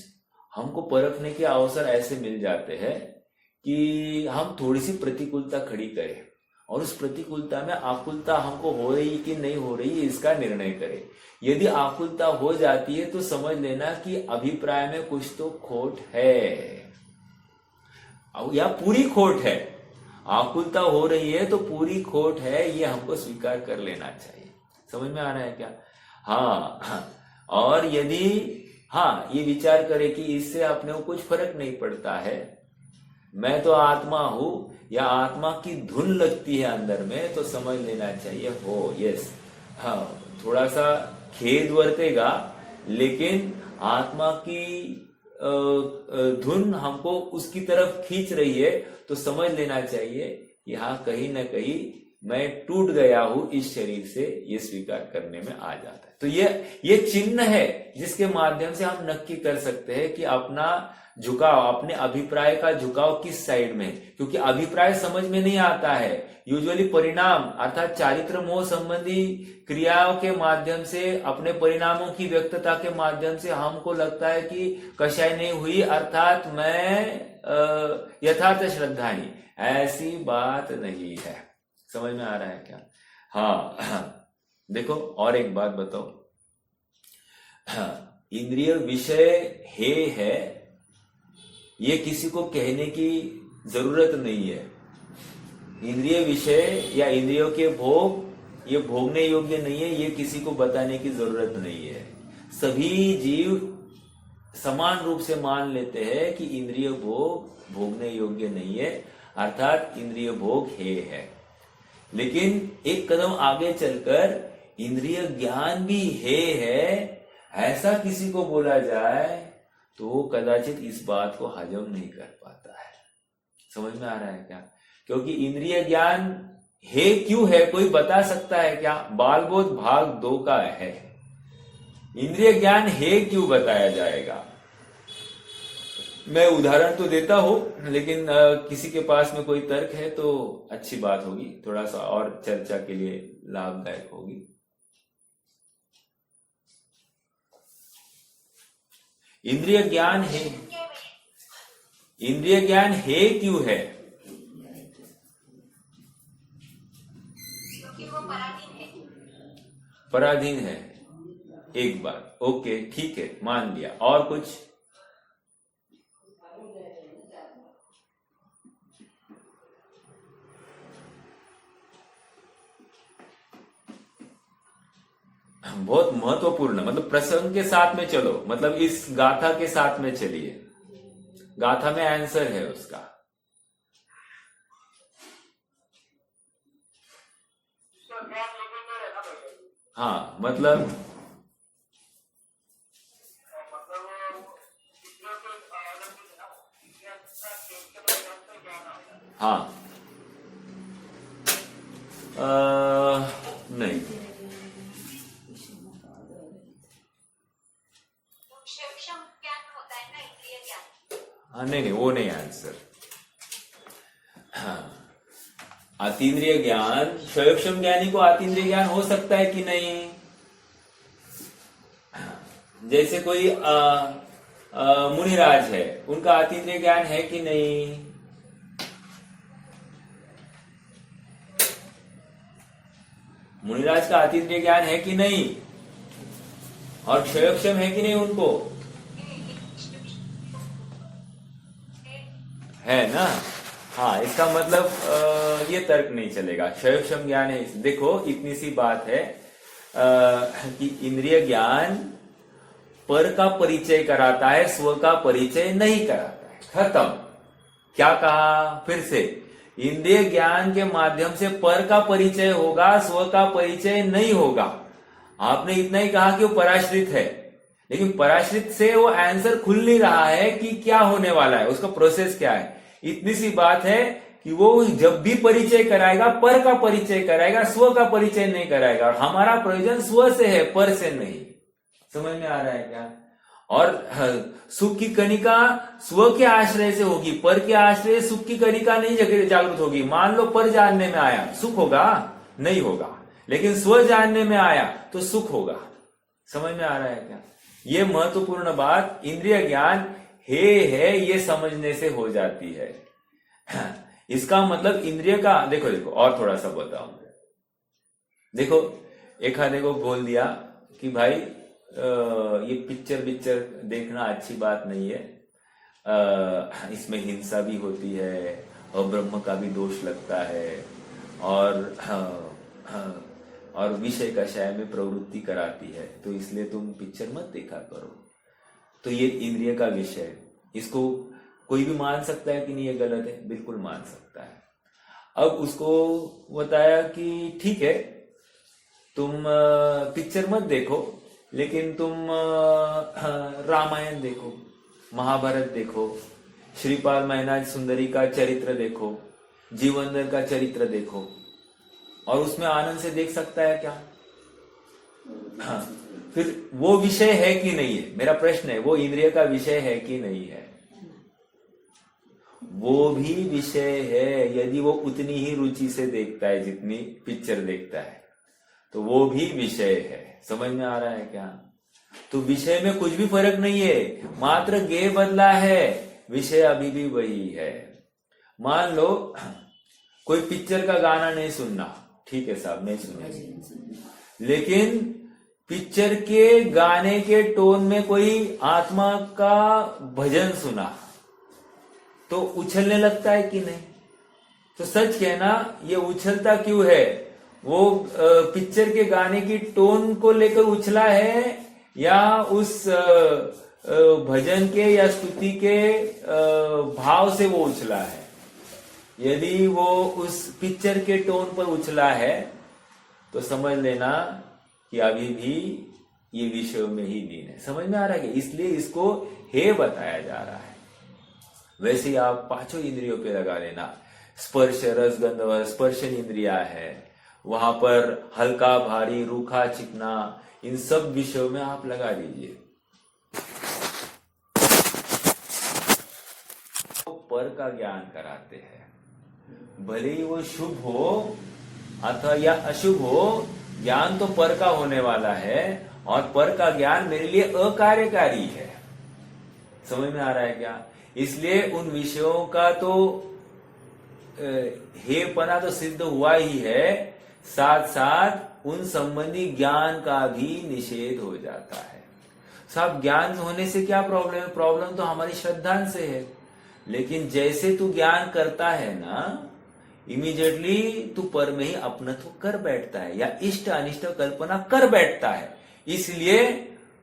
हमको परखने के अवसर ऐसे मिल जाते हैं कि हम थोड़ी सी प्रतिकूलता खड़ी करें और उस प्रतिकूलता में आकुलता हमको हो रही कि नहीं हो रही इसका निर्णय करें। यदि आकुलता हो जाती है तो समझ लेना कि अभिप्राय में कुछ तो खोट है या पूरी खोट है। आकुलता हो रही है तो पूरी खोट है, ये हमको स्वीकार कर लेना चाहिए। समझ में आ रहा है क्या? हाँ, और यदि ये विचार करे कि इससे अपने को कुछ फर्क नहीं पड़ता है, मैं तो आत्मा हूं या आत्मा की धुन लगती है अंदर में, तो समझ लेना चाहिए हो यस, थोड़ा सा खेद वर्तेगा, लेकिन आत्मा की धुन हमको उसकी तरफ खींच रही है, तो समझ लेना चाहिए यहाँ कहीं ना कहीं मैं टूट गया हूं इस शरीर से, ये स्वीकार करने में आ जाता है। तो ये चिन्ह है जिसके माध्यम से हम नक्की कर सकते हैं कि अपना झुकाव, अपने अभिप्राय का झुकाव किस साइड में है। क्योंकि अभिप्राय समझ में नहीं आता है, यूजुअली परिणाम अर्थात चारित्र मोह संबंधी क्रियाओं के माध्यम से, अपने परिणामों की व्यक्तता के माध्यम से हमको लगता है कि कषाय नहीं हुई अर्थात मैं यथार्थ श्रद्धानी। ऐसी बात नहीं है। समझ में आ रहा है क्या? हाँ देखो और एक बात बताओ, इंद्रिय विषय है ये किसी को कहने की जरूरत नहीं है। इंद्रिय विषय या इंद्रियों के भोग ये भोगने योग्य नहीं है, ये किसी को बताने की जरूरत नहीं है। सभी जीव समान रूप से मान लेते हैं कि इंद्रिय भोग भोगने योग्य नहीं है, अर्थात इंद्रिय भोग है। लेकिन एक कदम आगे चलकर इंद्रिय ज्ञान भी है ऐसा किसी को बोला जाए तो वो कदाचित इस बात को हजम नहीं कर पाता है। समझ में आ रहा है क्या? क्योंकि इंद्रिय ज्ञान है क्यों है कोई बता सकता है क्या? बालबोध भाग 2 का है। इंद्रिय ज्ञान है क्यों बताया जाएगा? मैं उदाहरण तो देता हूं, लेकिन किसी के पास में कोई तर्क है तो अच्छी बात होगी, थोड़ा सा और चर्चा के लिए लाभदायक होगी। इंद्रिय ज्ञान है, इंद्रिय ज्ञान है क्यों है? क्योंकि वो पराधीन है। एक बात, ओके ठीक है, मान लिया। और कुछ? बहुत महत्वपूर्ण, मतलब प्रसंग के साथ में चलो, मतलब इस गाथा के साथ में चलिए। गाथा में आंसर है उसका। हाँ मतलब हाँ नहीं हाँ नहीं वो नहीं आंसर। हाँ अतीन्द्रिय ज्ञान, स्वयं ज्ञानी को अतीन्द्रिय ज्ञान हो सकता है कि नहीं? जैसे कोई मुनिराज है, उनका अतीन्द्रिय ज्ञान है कि नहीं? मुनिराज का अतीन्द्रिय ज्ञान है कि नहीं? और क्षयक्षम है कि नहीं उनको? है ना? हाँ इसका मतलब ये तर्क नहीं चलेगा, क्षयक्षम ज्ञान है। देखो इतनी सी बात है कि इंद्रिय ज्ञान पर का परिचय कराता है, स्व का परिचय नहीं कराता है। खत्म। क्या कहा फिर से? इंद्रिय ज्ञान के माध्यम से पर का परिचय होगा, स्व का परिचय नहीं होगा। आपने इतना ही कहा कि वो पराश्रित है, लेकिन पराश्रित से वो आंसर खुल नहीं रहा है कि क्या होने वाला है, उसका प्रोसेस क्या है। इतनी सी बात है कि वो जब भी परिचय कराएगा पर का परिचय कराएगा, स्व का परिचय नहीं कराएगा। और हमारा प्रयोजन स्व से है, पर से नहीं। समझ में आ रहा है क्या? और सुख की कणिका स्व के आश्रय से होगी, पर के आश्रय सुख की कणिका नहीं जागृत होगी। मान लो पर जानने में आया, सुख होगा? नहीं होगा। लेकिन स्व जानने में आया तो सुख होगा। समझ में आ रहा है क्या? ये महत्वपूर्ण बात इंद्रिय ज्ञान है ये समझने से हो जाती है। इसका मतलब इंद्रिय का देखो और थोड़ा सा बताऊं। देखो एक आधे को बोल दिया कि भाई ये पिक्चर देखना अच्छी बात नहीं है, इसमें हिंसा भी होती है और ब्रह्म का भी दोष लगता है और विषय कषाय में प्रवृत्ति कराती है, तो इसलिए तुम पिक्चर मत देखा करो। तो ये इंद्रिय का विषय है। इसको कोई भी मान सकता है कि नहीं ये गलत है? बिल्कुल मान सकता है। अब उसको बताया कि ठीक है तुम पिक्चर मत देखो, लेकिन तुम रामायण देखो, महाभारत देखो, श्रीपाल महनाज सुंदरी का चरित्र देखो, जीवनदर का चरित्र देखो, और उसमें आनंद से देख सकता है क्या? हाँ फिर वो विषय है कि नहीं है, मेरा प्रश्न है, वो इंद्रिय का विषय है कि नहीं है? वो भी विषय है यदि वो उतनी ही रुचि से देखता है जितनी पिक्चर देखता है, तो वो भी विषय है। समझ में आ रहा है क्या? तो विषय में कुछ भी फर्क नहीं है, मात्र गे बदला है, विषय अभी भी वही है। मान लो कोई पिक्चर का गाना नहीं सुनना, ठीक है साहब, नहीं सुनेंगे, लेकिन पिक्चर के गाने के टोन में कोई आत्मा का भजन सुना तो उछलने लगता है कि नहीं? तो सच कहना, ये उछलता क्यों है? वो पिक्चर के गाने की टोन को लेकर उछला है या उस भजन के या स्तुति के भाव से वो उछला है? यदि वो उस पिक्चर के टोन पर उछला है तो समझ लेना कि अभी भी ये विषयों में ही लीन है। समझ में आ रहा है? इसलिए इसको हे बताया जा रहा है। वैसे ही आप पांचों इंद्रियों पे लगा लेना, स्पर्श रस गंध, स्पर्श इंद्रिया है, वहां पर हल्का भारी रूखा चिकना, इन सब विषयों में आप लगा दीजिए। तो पर का ज्ञान कराते हैं, भले ही वो शुभ हो अथवा या अशुभ हो, ज्ञान तो पर का होने वाला है, और पर का ज्ञान मेरे लिए अकार्यकारी है। समझ में आ रहा है क्या? इसलिए उन विषयों का तो हेपना तो सिद्ध हुआ ही है, साथ साथ उन संबंधी ज्ञान का भी निषेध हो जाता है। साहब ज्ञान होने से क्या प्रॉब्लम है? प्रॉब्लम तो हमारी श्रद्धा से है, लेकिन जैसे तू ज्ञान करता है ना, इमीडिएटली तू पर में ही अपनत्व कर बैठता है या इष्ट अनिष्ट कल्पना कर बैठता है, इसलिए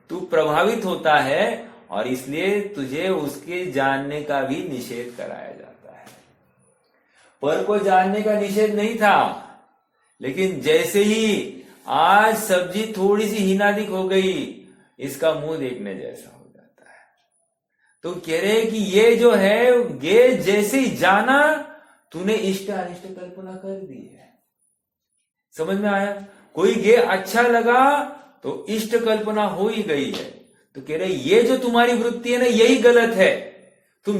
तू प्रभावित होता है और इसलिए तुझे उसके जानने का भी निषेध कराया जाता है। पर को जानने का निषेध नहीं था, लेकिन जैसे ही आज सब्जी थोड़ी सी हीनादिक हो गई, इसका मुंह देखने जैसा हो जाता है। तो कह रहे कि ये जो है गे जैसे ही जाना, तूने इष्ट अनिष्ट कल्पना कर दी है। समझ में आया? कोई गे अच्छा लगा तो इष्ट कल्पना हो ही गई है। तो कह रहे ये जो तुम्हारी वृत्ति है ना, यही गलत है। तुम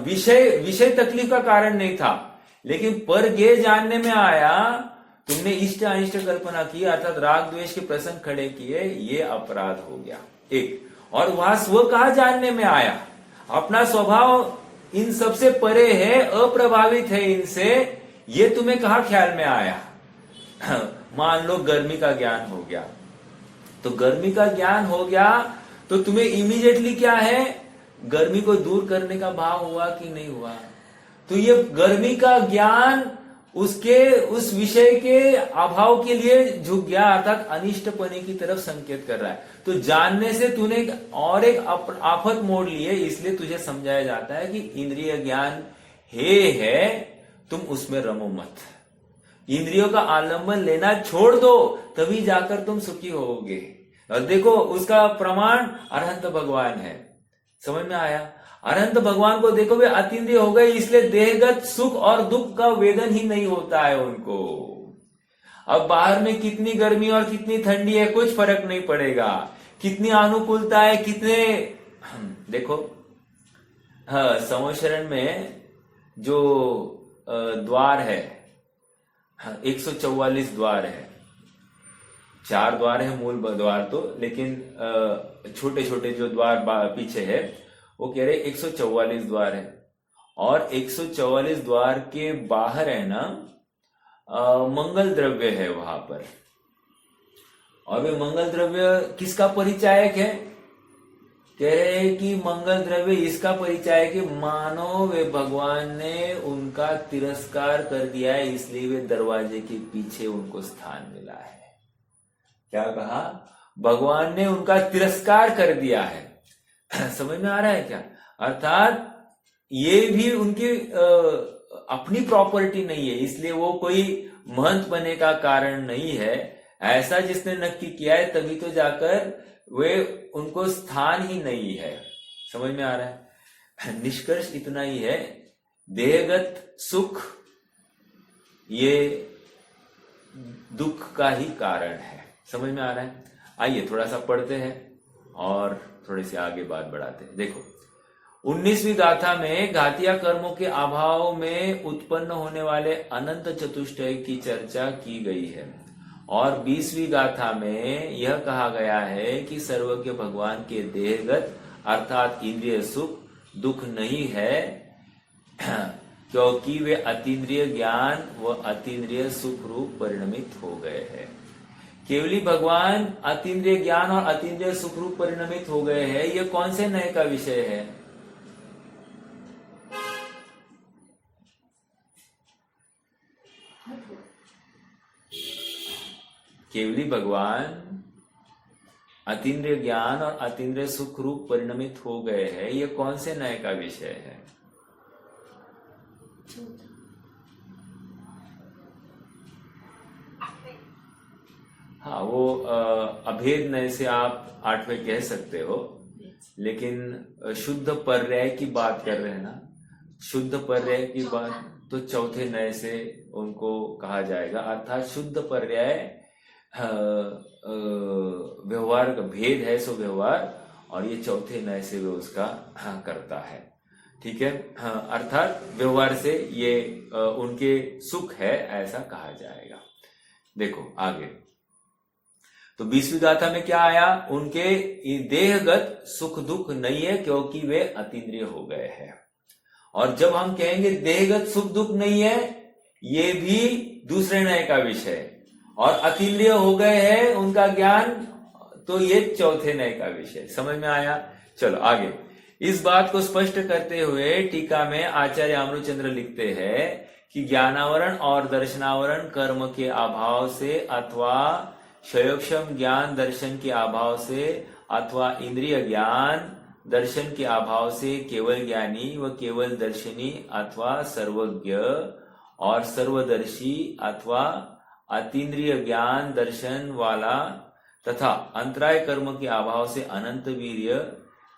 विषय तकलीफ का कारण नहीं था, लेकिन पर गे जानने में आया, तुमने इष्ट अनिष्ट कल्पना की, अर्थात राग द्वेष के प्रसंग खड़े किए, ये अपराध हो गया एक। और वहां स्व कहा जानने में आया, अपना स्वभाव इन सबसे परे है, अप्रभावित है इनसे, ये तुम्हें कहा ख्याल में आया। मान लो गर्मी का ज्ञान हो गया, तो गर्मी का ज्ञान हो गया तो तुम्हें इमीडिएटली क्या है, गर्मी को दूर करने का भाव हुआ कि नहीं हुआ? तो ये गर्मी का ज्ञान उसके उस विषय के अभाव के लिए झुक गया, अर्थात अनिष्टपने की तरफ संकेत कर रहा है। तो जानने से तूने और एक आफत मोड़ ली है, इसलिए तुझे समझाया जाता है कि इंद्रिय ज्ञान है, तुम उसमें रमो मत, इंद्रियों का आलंबन लेना छोड़ दो, तभी जाकर तुम सुखी होगे। और देखो उसका प्रमाण अरहंत भगवान है। समझ में आया? अरहंत भगवान को देखो, वे अतीन्द्रिय हो गए, इसलिए देहगत सुख और दुख का वेदन ही नहीं होता है उनको। अब बाहर में कितनी गर्मी और कितनी ठंडी है, कुछ फर्क नहीं पड़ेगा, कितनी अनुकूलता है, कितने देखो संवत्सरण में जो द्वार है, 144 द्वार है, 4 द्वार है मूल द्वार तो, लेकिन छोटे छोटे जो द्वार पीछे है, वो कह रहे 144 द्वार है। और 144 द्वार के बाहर है ना मंगल द्रव्य है वहां पर, और वे मंगल द्रव्य किसका परिचायक है? कह रहे हैं कि मंगल द्रव्य इसका परिचायक है कि मानो वे भगवान ने उनका तिरस्कार कर दिया है, इसलिए वे दरवाजे के पीछे उनको स्थान मिला है। क्या कहा? भगवान ने उनका तिरस्कार कर दिया है। समझ में आ रहा है क्या? अर्थात ये भी उनकी अपनी प्रॉपर्टी नहीं है, इसलिए वो कोई महंत बने का कारण नहीं है। ऐसा जिसने नक्की किया है, तभी तो जाकर वे उनको स्थान ही नहीं है। समझ में आ रहा है? निष्कर्ष इतना ही है, देहगत सुख ये दुख का ही कारण है। समझ में आ रहा है? आइए थोड़ा सा पढ़ते हैं और थोड़े से आगे बात बढ़ाते हैं। देखो 19वीं गाथा में घातिया कर्मों के अभाव में उत्पन्न होने वाले अनंत चतुष्टय की चर्चा की गई है और 20वीं गाथा में यह कहा गया है कि सर्वज्ञ भगवान के देहगत अर्थात इंद्रिय सुख दुख नहीं है क्योंकि वे अतीन्द्रिय ज्ञान व अतीन्द्रिय सुख रूप परिणमित हो गए हैं। केवली भगवान अतीन्द्रिय ज्ञान और अतीन्द्रिय सुख रूप परिणमित हो गए हैं, यह कौन से नए का विषय है? केवली भगवान अतीन्द्रिय ज्ञान और अतीन्द्रिय सुख रूप परिणमित हो गए हैं, यह कौन से नए का विषय है? हाँ, वो अभेद नए से आप 8वें कह सकते हो, लेकिन शुद्ध पर्याय की बात कर रहे हैं ना, शुद्ध पर्याय की बात तो चौथे नए से उनको कहा जाएगा, अर्थात शुद्ध पर्याय व्यवहार का भेद है सो व्यवहार, और ये चौथे नए से वो उसका करता है। ठीक है, अर्थात व्यवहार से ये उनके सुख है ऐसा कहा जाएगा। देखो आगे तो 20वीं गाथा में क्या आया? उनके देहगत सुख दुख नहीं है क्योंकि वे अतीन्द्रिय हो गए हैं। और जब हम कहेंगे देहगत सुख दुख नहीं है, ये भी दूसरे नए का विषय, और अतीन्द्रिय हो गए हैं उनका ज्ञान, तो ये चौथे नए का विषय। समझ में आया? चलो आगे। इस बात को स्पष्ट करते हुए टीका में आचार्य अमृतचंद्र लिखते हैं कि ज्ञानावरण और दर्शनावरण कर्म के अभाव से अथवा क्षयोक्षम ज्ञान दर्शन के अभाव से अथवा इंद्रिय ज्ञान दर्शन के अभाव से केवल ज्ञानी व केवल दर्शनी अथवा सर्वज्ञ और सर्वदर्शी अथवा अतीन्द्रिय ज्ञान दर्शन वाला तथा अंतराय कर्म के अभाव से अनंत वीर्य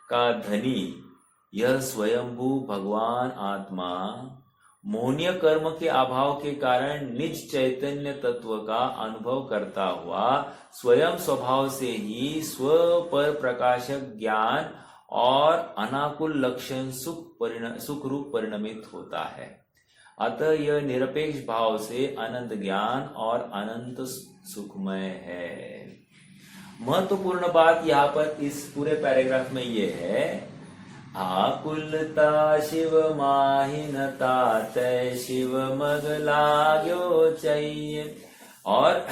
का धनी यह स्वयंभू भगवान आत्मा मोहनीय कर्म के अभाव के कारण निज चैतन्य तत्व का अनुभव करता हुआ स्वयं स्वभाव से ही स्व पर प्रकाशक ज्ञान और अनाकुल लक्षण सुख रूप परिणमित होता है। अतः यह निरपेक्ष भाव से अनंत ज्ञान और अनंत सुखमय है। महत्वपूर्ण बात यहाँ पर इस पूरे पैराग्राफ में ये है, आकुलता शिव माहिनता तय शिव मग लाग्यो चाहिए। और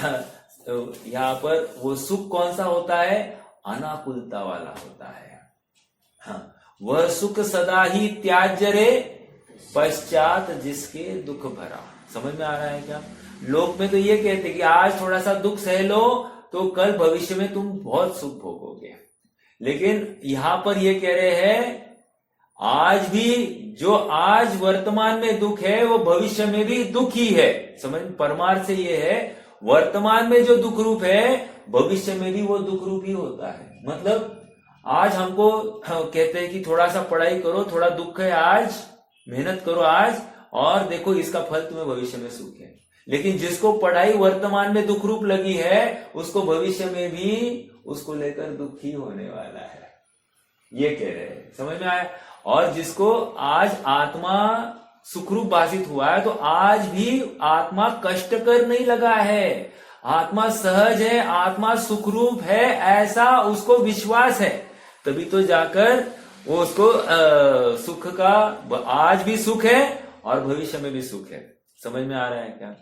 यहाँ पर वो सुख कौन सा होता है? अनाकुलता वाला होता है। हाँ, वह सुख सदा ही त्याज्य रे पश्चात जिसके दुख भरा। समझ में आ रहा है क्या? लोग में तो ये कहते कि आज थोड़ा सा दुख सह लो तो कल भविष्य में तुम बहुत सुख भोगोगे, लेकिन यहां पर ये कह रहे हैं आज भी जो आज वर्तमान में दुख है वो भविष्य में भी दुख ही है। समझ, परमार्थ से ये है वर्तमान में जो दुख रूप है भविष्य में भी वो दुख रूप ही होता है। मतलब आज हमको कहते हैं कि थोड़ा सा पढ़ाई करो, थोड़ा दुख है आज, मेहनत करो आज और देखो इसका फल तुम्हें भविष्य में सुख है। लेकिन जिसको पढ़ाई वर्तमान में दुख रूप लगी है उसको भविष्य में भी उसको लेकर दुख ही होने वाला है, ये कह रहे हैं। समझ में आया? और जिसको आज आत्मा सुखरूप भाषित हुआ है तो आज भी आत्मा कष्टकर नहीं लगा है, आत्मा सहज है, आत्मा सुखरूप है, ऐसा उसको विश्वास है। तभी तो जाकर वो उसको सुख का आज भी सुख है और भविष्य में भी सुख है। समझ में आ रहा है क्या?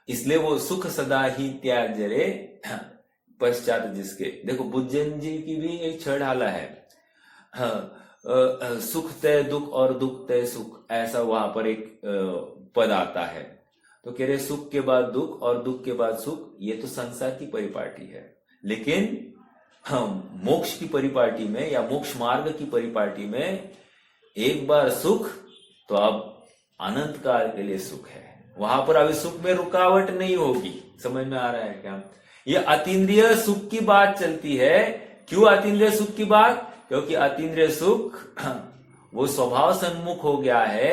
इसलिए वो सुख सदा ही त्याज्य रे पश्चात जिसके। देखो बुद्धजन जी की भी एक छड़ाला है, सुख तय दुख और दुख तय सुख, ऐसा वहां पर एक पद आता है। तो कह रहे सुख के बाद दुख और दुख के बाद सुख, ये तो संसार की परिपाटी है। लेकिन मोक्ष की परिपाटी में या मोक्ष मार्ग की परिपाटी में एक बार सुख तो अब अनंत काल के लिए सुख है, वहां पर अभी सुख में रुकावट नहीं होगी। समझ में आ रहा है क्या? ये अतीन्द्रिय सुख की बात चलती है। क्यों अतीन्द्रिय सुख की बात? क्योंकि अतीन्द्रिय सुख वो स्वभाव सन्मुख हो गया है,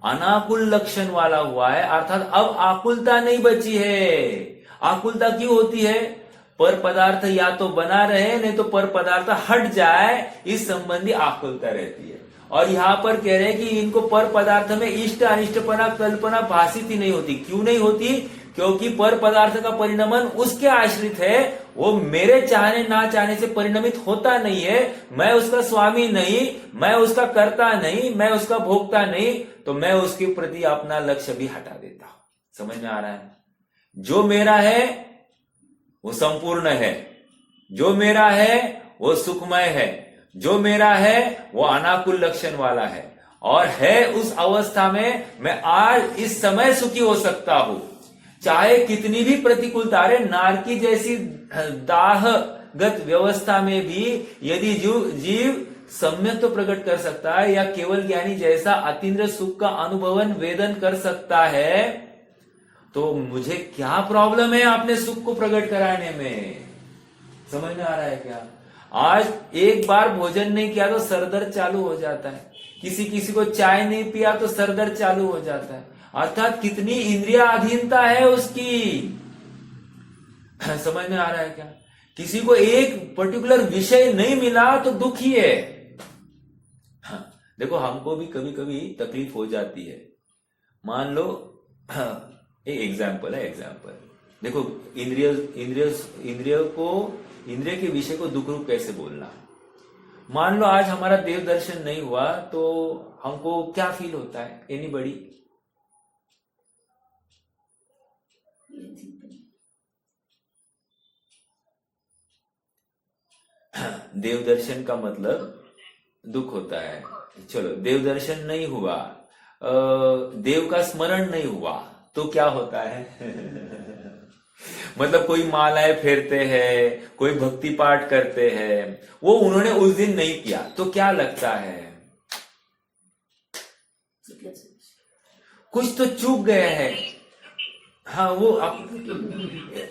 अनाकुल लक्षण वाला हुआ है, अर्थात अब आकुलता नहीं बची है। आकुलता क्यों होती है? पर पदार्थ या तो बना रहे, नहीं तो पर पदार्थ हट जाए, इस संबंधी आकुलता रहती है। और यहाँ पर कह रहे हैं कि इनको पर पदार्थ में इष्ट अनिष्टपना कल्पना भाषित ही नहीं होती। क्यों नहीं होती? क्योंकि पर पदार्थ का परिणमन उसके आश्रित है, वो मेरे चाहने ना चाहने से परिणमित होता नहीं है। मैं उसका स्वामी नहीं, मैं उसका कर्ता नहीं, मैं उसका भोक्ता नहीं, तो मैं उसके प्रति अपना लक्ष्य भी हटा देता हूं। समझ में आ रहा है? जो मेरा है वो संपूर्ण है, जो मेरा है वो सुखमय है, जो मेरा है वो अनाकुल लक्षण वाला है, और है उस अवस्था में मैं आज इस समय सुखी हो सकता हूं। चाहे कितनी भी प्रतिकूलता, अरे नारकी जैसी दाहगत व्यवस्था में भी यदि जीव सम्यक तो प्रकट कर सकता है, या केवल ज्ञानी जैसा अतीन्द्र सुख का अनुभवन वेदन कर सकता है, तो मुझे क्या प्रॉब्लम है अपने सुख को प्रकट कराने में? समझ में आ रहा है क्या? आज एक बार भोजन नहीं किया तो सरदर्द चालू हो जाता है, किसी को चाय नहीं पिया तो सरदर्द चालू हो जाता है। अर्थात कितनी इंद्रिया अधीनता है उसकी। समझ में आ रहा है क्या? किसी को एक पर्टिकुलर विषय नहीं मिला तो दुखी है। हाँ, देखो हमको भी कभी कभी तकलीफ हो जाती है। मान लो एक एग्जाम्पल है, देखो इंद्रिय के विषय को दुख रूप कैसे बोलना। मान लो आज हमारा देव दर्शन नहीं हुआ तो हमको क्या फील होता है? एनीबॉडी? देव दर्शन का मतलब दुख होता है। चलो देव दर्शन नहीं हुआ, देव का स्मरण नहीं हुआ तो क्या होता है? मतलब कोई मालाएं फेरते हैं, कोई भक्ति पाठ करते हैं, वो उन्होंने उस दिन नहीं किया तो क्या लगता है? कुछ तो चूक गया है। हाँ, वो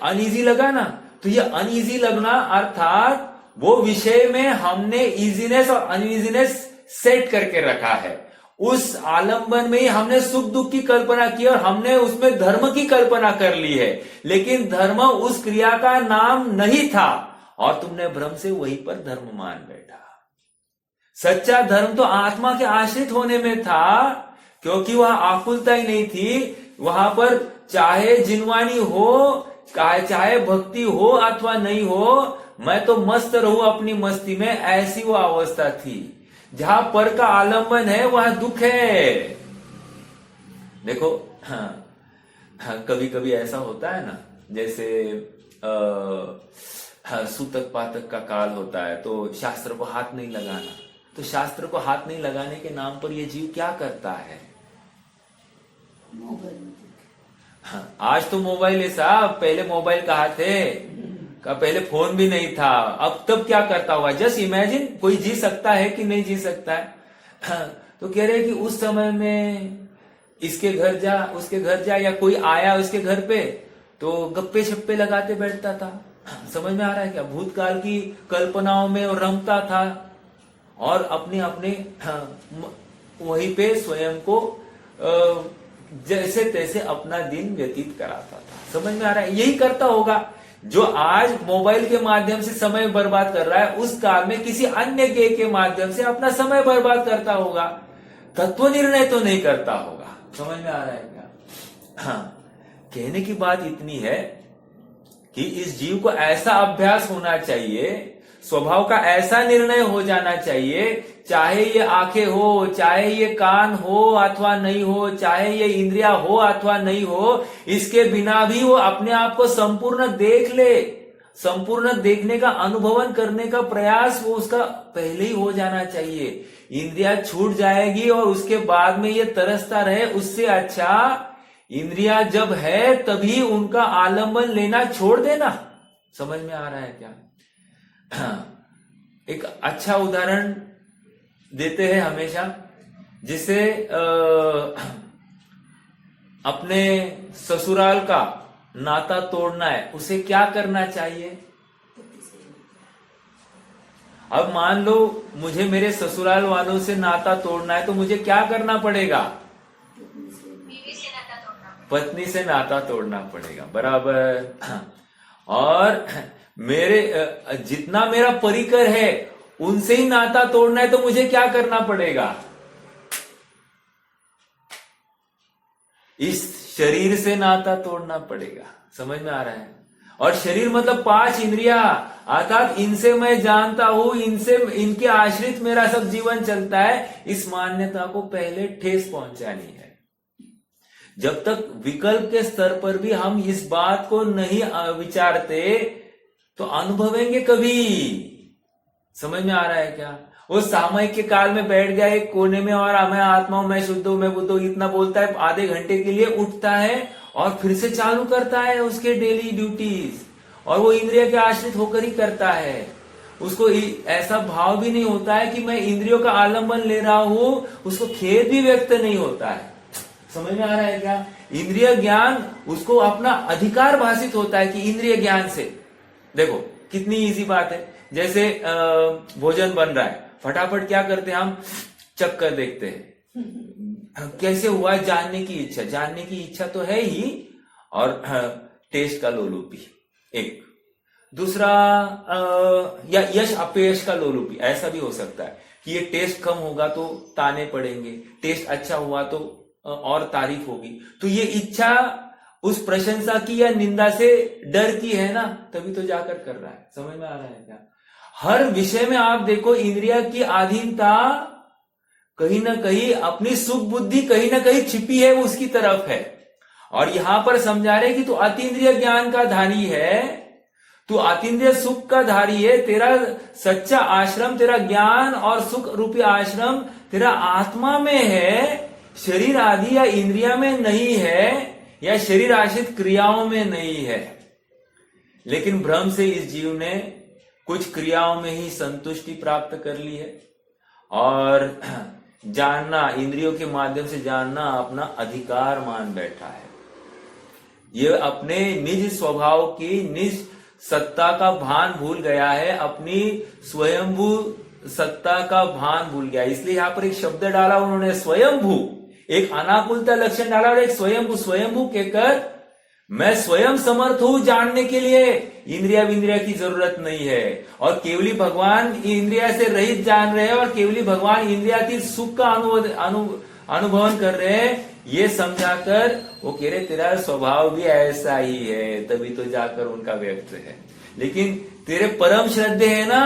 अनईजी लगा ना, तो ये अनईजी लगना अर्थात वो विषय में हमने इजीनेस और अनईजीनेस सेट करके रखा है। उस आलंबन में ही हमने सुख दुख की कल्पना की और हमने उसमें धर्म की कल्पना कर ली है, लेकिन धर्म उस क्रिया का नाम नहीं था और तुमने भ्रम से वहीं पर धर्म मान बैठा। सच्चा धर्म तो आत्मा के आश्रित होने में था, क्योंकि वह आकुलता ही नहीं थी। वहां पर चाहे जिनवानी हो, चाहे भक्ति हो अथवा नहीं हो, मैं तो मस्त रहूं अपनी मस्ती में, ऐसी वो अवस्था थी। जहां पर का आलंबन है वहां दुख है। देखो कभी कभी ऐसा होता है ना, जैसे सूतक पातक का काल होता है तो शास्त्र को हाथ नहीं लगाना। तो शास्त्र को हाथ नहीं लगाने के नाम पर ये जीव क्या करता है? हाँ, आज तो मोबाइल है साहब, पहले मोबाइल कहाँ थे? का पहले फोन भी नहीं था। अब तब क्या करता होगा? जस्ट इमेजिन, कोई जी सकता है कि नहीं जी सकता है? हाँ, तो कह रहे कि उस समय में इसके घर जा, उसके घर जा, या कोई आया उसके घर पे तो गप्पे छप्पे लगाते बैठता था। समझ में आ रहा है क्या? भूतकाल की कल्पनाओं में रमता था और अपने वहीं पे स्वयं को जैसे तैसे अपना दिन व्यतीत कराता था। समझ में आ रहा है? यही करता होगा जो आज मोबाइल के माध्यम से समय बर्बाद कर रहा है, उस काल में किसी अन्य के माध्यम से अपना समय बर्बाद करता होगा। तत्व निर्णय तो नहीं करता होगा। समझ में आ रहा है क्या? हाँ, कहने की बात इतनी है कि इस जीव को ऐसा अभ्यास होना चाहिए, स्वभाव का ऐसा निर्णय हो जाना चाहिए, चाहे ये आंखें हो, चाहे ये कान हो अथवा नहीं हो, चाहे ये इंद्रिया हो अथवा नहीं हो, इसके बिना भी वो अपने आप को संपूर्ण देख ले। संपूर्ण देखने का अनुभवन करने का प्रयास वो उसका पहले ही हो जाना चाहिए। इंद्रिया छूट जाएगी और उसके बाद में ये तरसता रहे, उससे अच्छा इंद्रिया जब है तभी उनका आलंबन लेना छोड़ देना। समझ में आ रहा है क्या? एक अच्छा उदाहरण देते हैं हमेशा, जिसे अपने ससुराल का नाता तोड़ना है, उसे क्या करना चाहिए? अब मान लो मुझे मेरे ससुराल वालों से नाता तोड़ना है तो मुझे क्या करना पड़ेगा? पत्नी से नाता तोड़ना पड़ेगा, बराबर। और मेरे जितना मेरा परिकर है उनसे ही नाता तोड़ना है तो मुझे क्या करना पड़ेगा? इस शरीर से नाता तोड़ना पड़ेगा। समझ में आ रहा है? और शरीर मतलब 5 इंद्रिया, अर्थात इनसे मैं जानता हूं, इनसे इनके आश्रित मेरा सब जीवन चलता है, इस मान्यता को पहले ठेस पहुंचानी है। जब तक विकल्प के स्तर पर भी हम इस बात को नहीं विचारते तो अनुभवेंगे कभी? समझ में आ रहा है क्या? वो सामयिक के काल में बैठ गया एक कोने में और मैं आत्मा हूं, मैं शुद्ध हूं, मैं बुद्ध हूं, इतना बोलता है, आधे घंटे के लिए उठता है और फिर से चालू करता है उसके डेली ड्यूटीज, और वो इंद्रिय के आश्रित होकर ही करता है। उसको ऐसा भाव भी नहीं होता है कि मैं इंद्रियों का आलंबन ले रहा हूं, उसको खेद भी व्यक्त नहीं होता है। समझ में आ रहा है क्या? इंद्रिय ज्ञान उसको अपना अधिकार भाषित होता है कि इंद्रिय ज्ञान से, देखो कितनी इजी बात है। जैसे भोजन बन रहा है, फटाफट क्या करते हैं हम? चख कर देखते हैं कैसे हुआ है, जानने की इच्छा तो है ही, और टेस्ट का लोलुपी एक। दूसरा या यश अपयश का लोलुपी, ऐसा भी हो सकता है कि ये टेस्ट कम होगा तो ताने पड़ेंगे, टेस्ट अच्छा हुआ तो और तारीफ होगी। तो ये इच्छा उस प्रशंसा की या निंदा से डर की है ना, तभी तो जाकर कर रहा है। समझ में आ रहा है क्या? हर विषय में आप देखो इंद्रिया की अधीनता कहीं ना कहीं, अपनी सुख बुद्धि कहीं ना कहीं छिपी है, उसकी तरफ है। और यहां पर समझा रहे कि तू अतीन्द्रिय ज्ञान का धारी है, तू अतीन्द्रिय सुख का धारी है, तेरा सच्चा आश्रम, तेरा ज्ञान और सुख रूपी आश्रम तेरा आत्मा में है, शरीर आदि या इंद्रिया में नहीं है, या शरीर आश्रित क्रियाओं में नहीं है। लेकिन भ्रम से इस जीव ने कुछ क्रियाओं में ही संतुष्टि प्राप्त कर ली है, और जानना, इंद्रियों के माध्यम से जानना अपना अधिकार मान बैठा है। ये अपने निज स्वभाव की, निज सत्ता का भान भूल गया है, अपनी स्वयंभू सत्ता का भान भूल गया। इसलिए यहां पर एक शब्द डाला उन्होंने, स्वयंभू, एक अनाकुलता लक्षण डाला और एक स्वयंभू। स्वयंभू कहकर मैं स्वयं समर्थ हूं जानने के लिए, इंद्रिया विंद्रिया की जरूरत नहीं है, और केवली भगवान इंद्रिया से रहित जान रहे हैं, और केवली भगवान इंद्रियातीत सुख का अनुभवन कर रहे हैं। ये समझाकर वो कह रहे तेरा स्वभाव भी ऐसा ही है, तभी तो जाकर उनका व्यक्त है। लेकिन तेरे परम श्रद्धे है ना,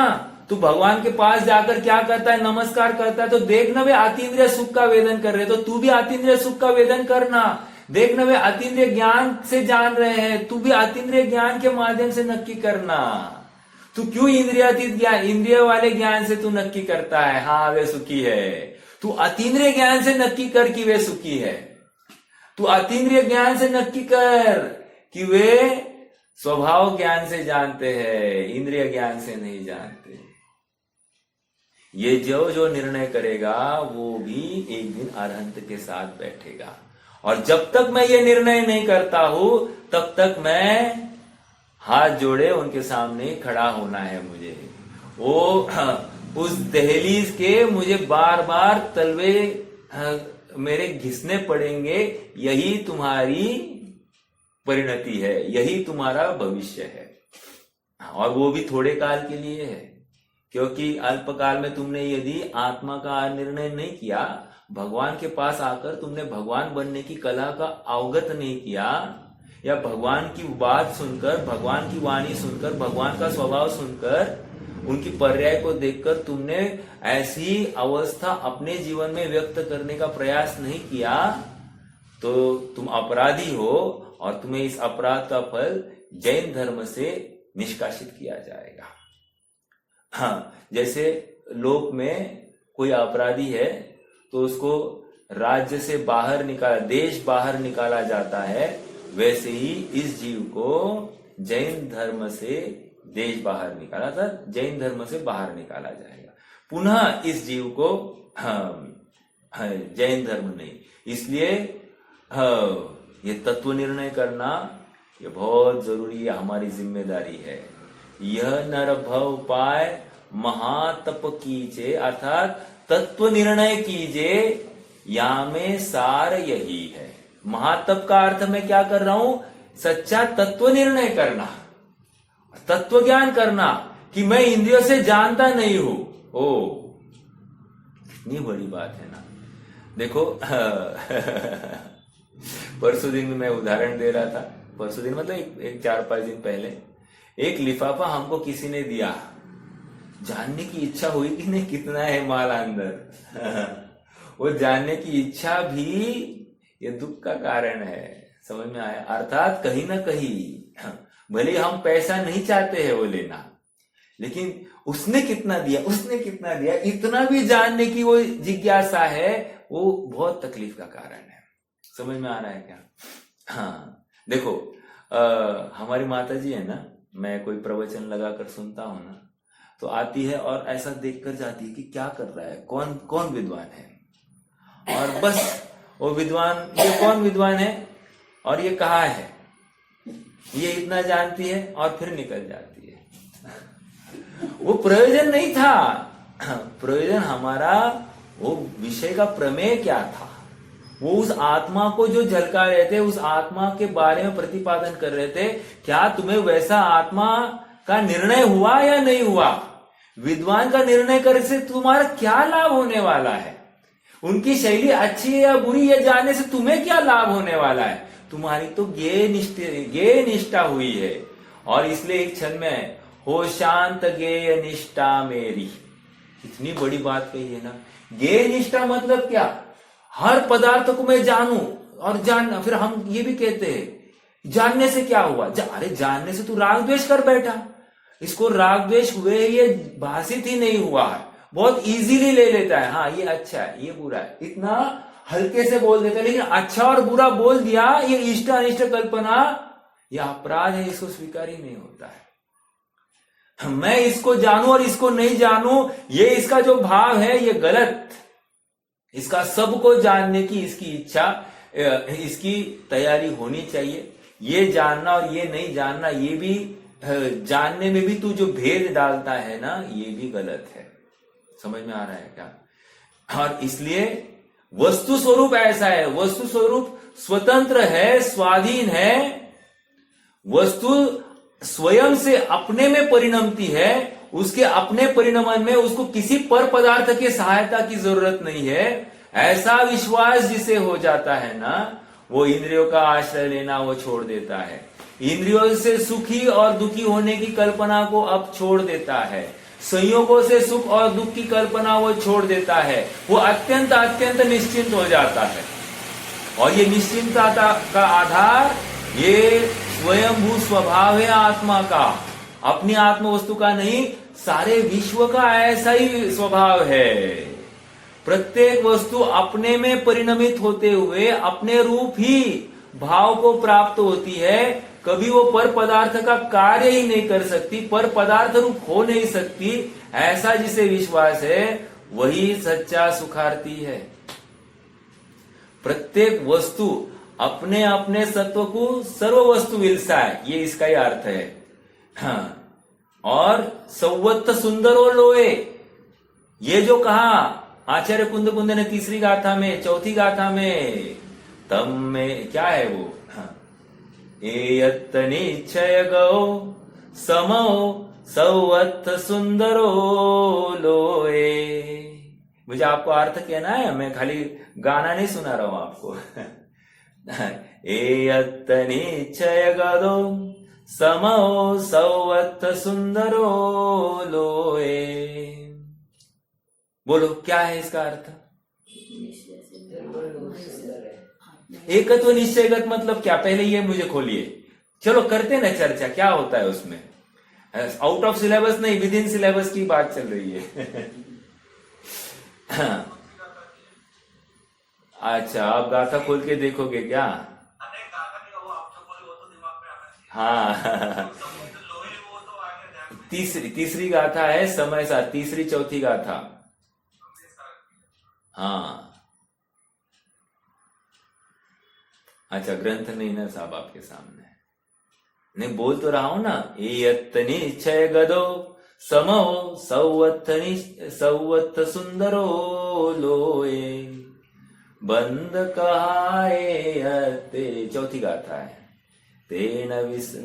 तू भगवान के पास जाकर क्या करता है? नमस्कार करता है। तो देख ना वे अतीन्द्रिय सुख का वेदन कर रहे, तो तू भी अतीन्द्रिय सुख का वेदन करना। देख ना वे अतीन्द्रिय ज्ञान से जान रहे हैं, तू भी अतीन्द्रिय ज्ञान के माध्यम से नक्की करना। तू क्यों इंद्रियातीत ज्ञान, इंद्रिय वाले ज्ञान से तू नक्की करता है हाँ वे सुखी है? तू अतीन्द्रिय ज्ञान से नक्की कर कि वे सुखी है। तू अतीन्द्रिय ज्ञान से नक्की कर कि वे स्वभाव ज्ञान से जानते हैं, इंद्रिय ज्ञान से नहीं जानते। ये जो जो निर्णय करेगा वो भी एक दिन अरहंत के साथ बैठेगा। और जब तक मैं ये निर्णय नहीं करता हूं तब तक मैं हाथ जोड़े उनके सामने खड़ा होना है मुझे। वो उस दहलीज के मुझे बार बार तलवे मेरे घिसने पड़ेंगे। यही तुम्हारी परिणति है, यही तुम्हारा भविष्य है, और वो भी थोड़े काल के लिए है। क्योंकि अल्पकाल में तुमने यदि आत्मा का निर्णय नहीं किया, भगवान के पास आकर तुमने भगवान बनने की कला का अवगत नहीं किया, या भगवान की बात सुनकर, भगवान की वाणी सुनकर, भगवान का स्वभाव सुनकर, उनकी पर्याय को देखकर तुमने ऐसी अवस्था अपने जीवन में व्यक्त करने का प्रयास नहीं किया, तो तुम अपराधी हो, और तुम्हें इस अपराध का फल जैन धर्म से निष्कासित किया जाएगा। हाँ, जैसे लोक में कोई अपराधी है तो उसको राज्य से बाहर निकाला, देश बाहर निकाला जाता है, वैसे ही इस जीव को जैन धर्म से देश बाहर निकाला था, जैन धर्म से बाहर निकाला जाएगा। पुनः इस जीव को जैन धर्म नहीं। इसलिए ये तत्व निर्णय करना ये बहुत जरूरी है, हमारी जिम्मेदारी है। यह नर भव पाए महातप कीजे, अर्थात तत्व निर्णय कीजे, या में सार यही है। महातप का अर्थ मैं क्या कर रहा हूं? सच्चा तत्व निर्णय करना। तत्व ज्ञान करना कि मैं इंद्रियों से जानता नहीं हूं। ओ, कितनी बड़ी बात है ना। देखो परसों दिन मैं उदाहरण दे रहा था, परसों दिन मतलब एक 4-5 दिन पहले, एक लिफाफा हमको किसी ने दिया, जानने की इच्छा हुई कि नहीं कितना है माल अंदर वो जानने की इच्छा भी ये दुख का कारण है, समझ में आया। अर्थात कहीं ना कहीं भले हम पैसा नहीं चाहते हैं वो लेना, लेकिन उसने कितना दिया, उसने कितना दिया, इतना भी जानने की वो जिज्ञासा है, वो बहुत तकलीफ का कारण है। समझ में आ रहा है क्या? हाँ देखो, हमारी माता जी है ना, मैं कोई प्रवचन लगाकर सुनता हूं ना, तो आती है और ऐसा देखकर जाती है कि क्या कर रहा है, कौन कौन विद्वान है, और बस वो विद्वान, ये कौन विद्वान है और ये कहाँ है, ये इतना जानती है और फिर निकल जाती है। वो प्रयोजन नहीं था, प्रयोजन हमारा वो विषय का प्रमेय क्या था, वो उस आत्मा को जो झलका रहे थे, उस आत्मा के बारे में प्रतिपादन कर रहे थे। क्या तुम्हें वैसा आत्मा का निर्णय हुआ या नहीं हुआ? विद्वान का निर्णय करने से तुम्हारा क्या लाभ होने वाला है? उनकी शैली अच्छी है या बुरी है जानने से तुम्हें क्या लाभ होने वाला है? तुम्हारी तो गेय निष्ठा हुई है। और इसलिए एक क्षण में हो शांत गेय निष्ठा मेरी, इतनी बड़ी बात कही है ना। गेय निष्ठा मतलब क्या? हर पदार्थ को मैं जानूं और जानना। फिर हम ये भी कहते हैं जानने से क्या हुआ? अरे जानने से तू राग द्वेष कर बैठा, इसको राग द्वेष हुए ये भाषित ही नहीं हुआ है, बहुत इजीली ले लेता है। हाँ ये अच्छा है, ये बुरा है, इतना हल्के से बोल देता है। लेकिन अच्छा और बुरा बोल दिया, ये इष्ट अनिष्ट कल्पना, यह अपराध है, इसको स्वीकार ही नहीं होता है। मैं इसको जानूं और इसको नहीं जानूं, ये इसका जो भाव है ये गलत। इसका सबको जानने की इसकी इच्छा, इसकी तैयारी होनी चाहिए। ये जानना और ये नहीं जानना, ये भी जानने में भी तू जो भेद डालता है ना, ये भी गलत है। समझ में आ रहा है क्या? और इसलिए वस्तु स्वरूप ऐसा है, वस्तु स्वरूप स्वतंत्र है, स्वाधीन है। वस्तु स्वयं से अपने में परिणमती है, उसके अपने परिणमन में उसको किसी पर पदार्थ की सहायता की जरूरत नहीं है। ऐसा विश्वास जिसे हो जाता है ना, वो इंद्रियों का आश्रय लेना वो छोड़ देता है। इंद्रियों से सुखी और दुखी होने की कल्पना को अब छोड़ देता है। संयोगों से सुख और दुख की कल्पना वो छोड़ देता है। वो अत्यंत अत्यंत निश्चिंत हो जाता है। और ये निश्चिंतता का आधार ये स्वयंभू स्वभाव है आत्मा का, अपनी आत्म वस्तु का नहीं, सारे विश्व का ऐसा ही स्वभाव है। प्रत्येक वस्तु अपने में परिणमित होते हुए अपने रूप ही भाव को प्राप्त होती है। कभी वो पर पदार्थ का कार्य ही नहीं कर सकती, पर पदार्थ रूप हो नहीं सकती। ऐसा जिसे विश्वास है वही सच्चा सुखार्थी है। प्रत्येक वस्तु अपने अपने सत्व को सर्व वस्तु विलसाए, ये इसका ही अर्थ है। हाँ। और सौवत्त सुंदरो लोए, ये जो कहा आचार्य कुंद कुंद ने तीसरी गाथा में, चौथी गाथा में, तम में क्या है वो? हाँ। एयत्त निश्चय गो समो सौवत्त सुंदरो लोए। मुझे आपको अर्थ कहना है, मैं खाली गाना नहीं सुना रहा हूं आपको। एयत्त निश्चय गदो समो सौवत्त सुंदरो लोए। बोलो क्या है इसका अर्थ? एकत्व निश्चयगत मतलब क्या? पहले ये मुझे खोलिए, चलो करते ना चर्चा, क्या होता है उसमें। आउट ऑफ सिलेबस नहीं, विद इन सिलेबस की बात चल रही है। अच्छा, आप गाथा खोल के देखोगे क्या? हाँ। तीसरी गाथा है समय साथ, तीसरी चौथी गाथा। हाँ अच्छा, ग्रंथ नहीं ना साहब आपके सामने, नहीं बोल तो रहा हूं ना। एयत्त निश्चय गदो समो सौवत्त सुंदरो लोए बंद कहाए, चौथी गाथा है। तेन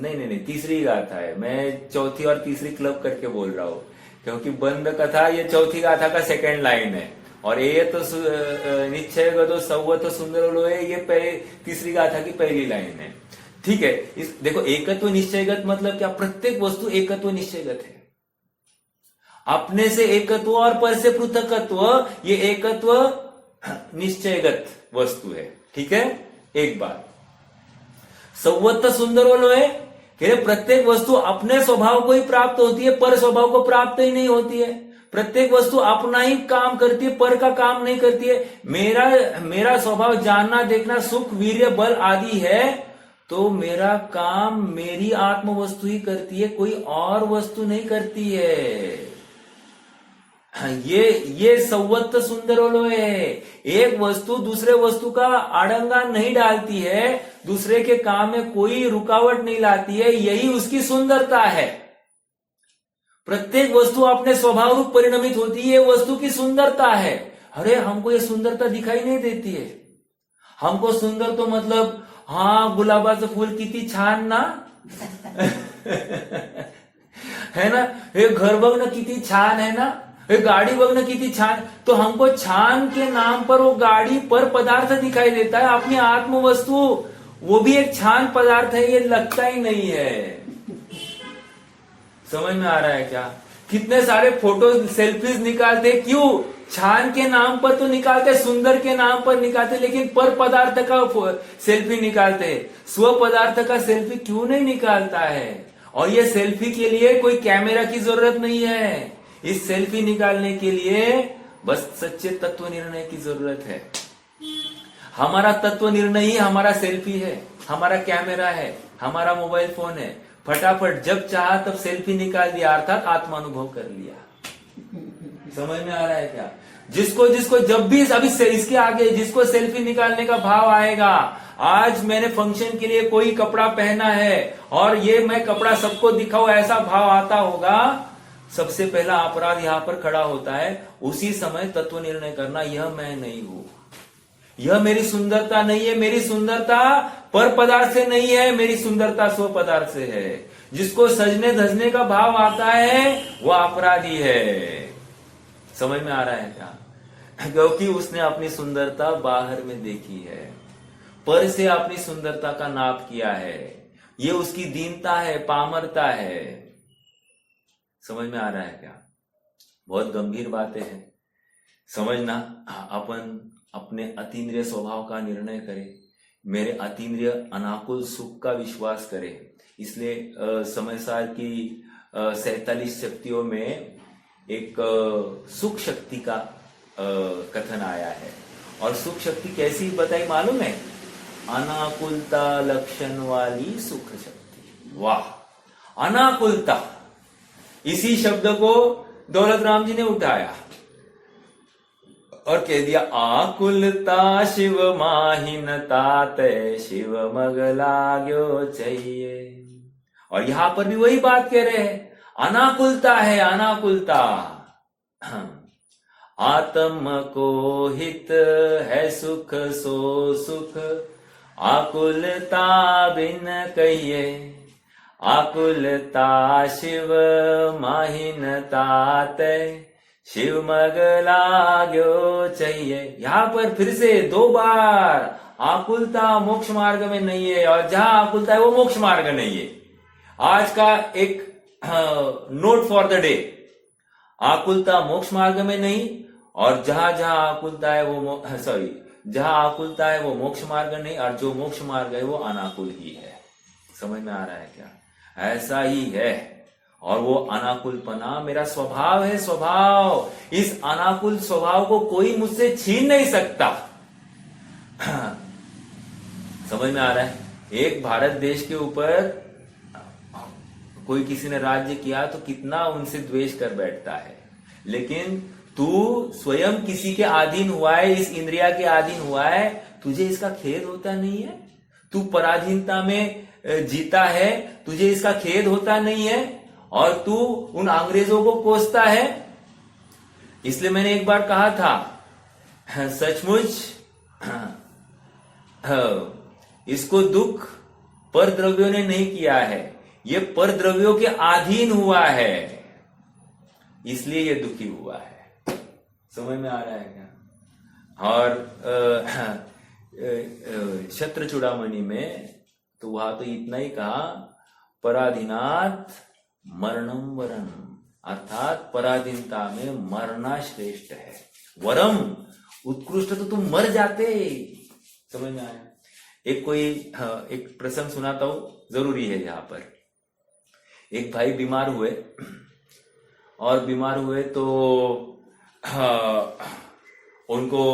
नहीं, तीसरी गाथा है। मैं चौथी और तीसरी क्लब करके बोल रहा हूँ, क्योंकि बंद कथा ये चौथी गाथा का सेकंड लाइन है, और ये तो निश्चय गतो सौवत सुंदर लोहे ये तीसरी गाथा की पहली लाइन है। ठीक है, इस देखो एकत्व निश्चयगत मतलब क्या? प्रत्येक वस्तु एकत्व निश्चयगत है। अपने से एकत्व और पर से पृथकत्व, ये एकत्व निश्चयगत वस्तु है। ठीक है, एक बात सौवत्त सुंदर लोहे, प्रत्येक वस्तु अपने स्वभाव को ही प्राप्त होती है, पर स्वभाव को प्राप्त ही नहीं होती है। प्रत्येक वस्तु अपना ही काम करती है, पर का काम नहीं करती है। मेरा स्वभाव जानना, देखना, सुख, वीर्य, बल आदि है, तो मेरा काम मेरी आत्म वस्तु ही करती है, कोई और वस्तु नहीं करती है। ये सौवत्त सुंदर है। एक वस्तु दूसरे वस्तु का आडंगा नहीं डालती है, दूसरे के काम में कोई रुकावट नहीं लाती है, यही उसकी सुंदरता है। प्रत्येक वस्तु अपने स्वभाव रूप परिणमित होती है, ये वस्तु की सुंदरता है। अरे हमको ये सुंदरता दिखाई नहीं देती है। हमको सुंदर तो मतलब हाँ गुलाबाचं फूल किती छान ना है ना, हे घर बघ ना किती छान है ना, हे गाड़ी बघ ना किती छान। तो हमको छान के नाम पर वो गाड़ी पर पदार्थ दिखाई देता है, अपनी आत्म वस्तु वो भी एक छान पदार्थ है, ये लगता ही नहीं है। समझ में आ रहा है क्या? कितने सारे फोटो सेल्फीज निकालते, क्यों? छान के नाम पर तो निकालते, सुंदर के नाम पर निकालते, लेकिन पर पदार्थ का सेल्फी निकालते, स्व पदार्थ का सेल्फी क्यों नहीं निकालता है? और ये सेल्फी के लिए कोई कैमरा की जरूरत नहीं है, इस सेल्फी निकालने के लिए बस सच्चे तत्व निर्णय की जरूरत है। हमारा तत्व निर्णय ही हमारा सेल्फी है, हमारा कैमरा है, हमारा मोबाइल फोन है। फटाफट जब चाहा तब सेल्फी निकाल दिया, अर्थात आत्मानुभव कर लिया। समझ में आ रहा है क्या? जिसको जब भी अभी इसके आगे जिसको सेल्फी निकालने का भाव आएगा, आज मैंने फंक्शन के लिए कोई कपड़ा पहना है और ये मैं कपड़ा सबको दिखाऊं, ऐसा भाव आता होगा, सबसे पहला अपराध यहां पर खड़ा होता है। उसी समय तत्व निर्णय करना, यह मैं नहीं हूं, यह मेरी सुंदरता नहीं है, मेरी सुंदरता पर पदार्थ से नहीं है, मेरी सुंदरता स्व पदार्थ से है। जिसको सजने धजने का भाव आता है वह अपराधी है। समझ में आ रहा है क्या? क्योंकि उसने अपनी सुंदरता बाहर में देखी है, पर से अपनी सुंदरता का नाप किया है। ये उसकी दीनता है, पामरता है। समझ में आ रहा है क्या? बहुत गंभीर बातें हैं। समझना, अपन अपने अतीन्द्रिय स्वभाव का निर्णय करें, मेरे अतीन्द्रिय अनाकुल सुख का विश्वास करें। इसलिए समय सार की 47 शक्तियों में एक सुख शक्ति का कथन आया है। और सुख शक्ति कैसी बताई मालूम है? अनाकुलता लक्षण वाली सुख शक्ति। वाह, अनाकुलता, इसी शब्द को दौलत राम जी ने उठाया और कह दिया आकुलता शिव माहिनता तय शिव मग लाग्यो चाहिए। और यहां पर भी वही बात कह रहे हैं, अनाकुलता है, अनाकुलता। आत्म को हित है सुख सो सुख, आकुलता बिन कहिए, आकुलता शिव माहिनता तय शिव मग लाग्यो चाहिए। यहां पर फिर से 2 बार आकुलता मोक्ष मार्ग में नहीं है, और जहां आकुलता है वो मोक्ष मार्ग नहीं है। आज का एक नोट फॉर द डे, आकुलता मोक्ष मार्ग में नहीं, और जहां जहां आकुलता है वो जहां आकुलता है वो मोक्ष मार्ग नहीं, और जो मोक्ष मार्ग है वो अनाकुल ही है। समझ में आ रहा है क्या? ऐसा ही है। और वो अनाकुलपना मेरा स्वभाव है, स्वभाव। इस अनाकुल स्वभाव को कोई मुझसे छीन नहीं सकता। समझ में आ रहा है? एक भारत देश के ऊपर कोई किसी ने राज्य किया तो कितना उनसे द्वेष कर बैठता है, लेकिन तू स्वयं किसी के अधीन हुआ है, इस इंद्रिया के अधीन हुआ है, तुझे इसका खेद होता नहीं है? तू पराधीनता में जीता है, तुझे इसका खेद होता नहीं है? और तू उन अंग्रेजों को कोसता है। इसलिए मैंने एक बार कहा था, सचमुच इसको दुख पर द्रव्यों ने नहीं किया है, ये पर द्रव्यों के अधीन हुआ है, इसलिए ये दुखी हुआ है। समझ में आ रहा है क्या? और शत्र चूड़ामणि में तो वहां तो इतना ही कहा, पराधीनात मरणम वरम, अर्थात पराधीनता में मरना श्रेष्ठ है। वरम उत्कृष्ट तो तुम मर जाते। समझ में आया? एक प्रसंग सुनाता हूं, जरूरी है यहाँ पर। एक भाई बीमार हुए, और बीमार हुए तो उनको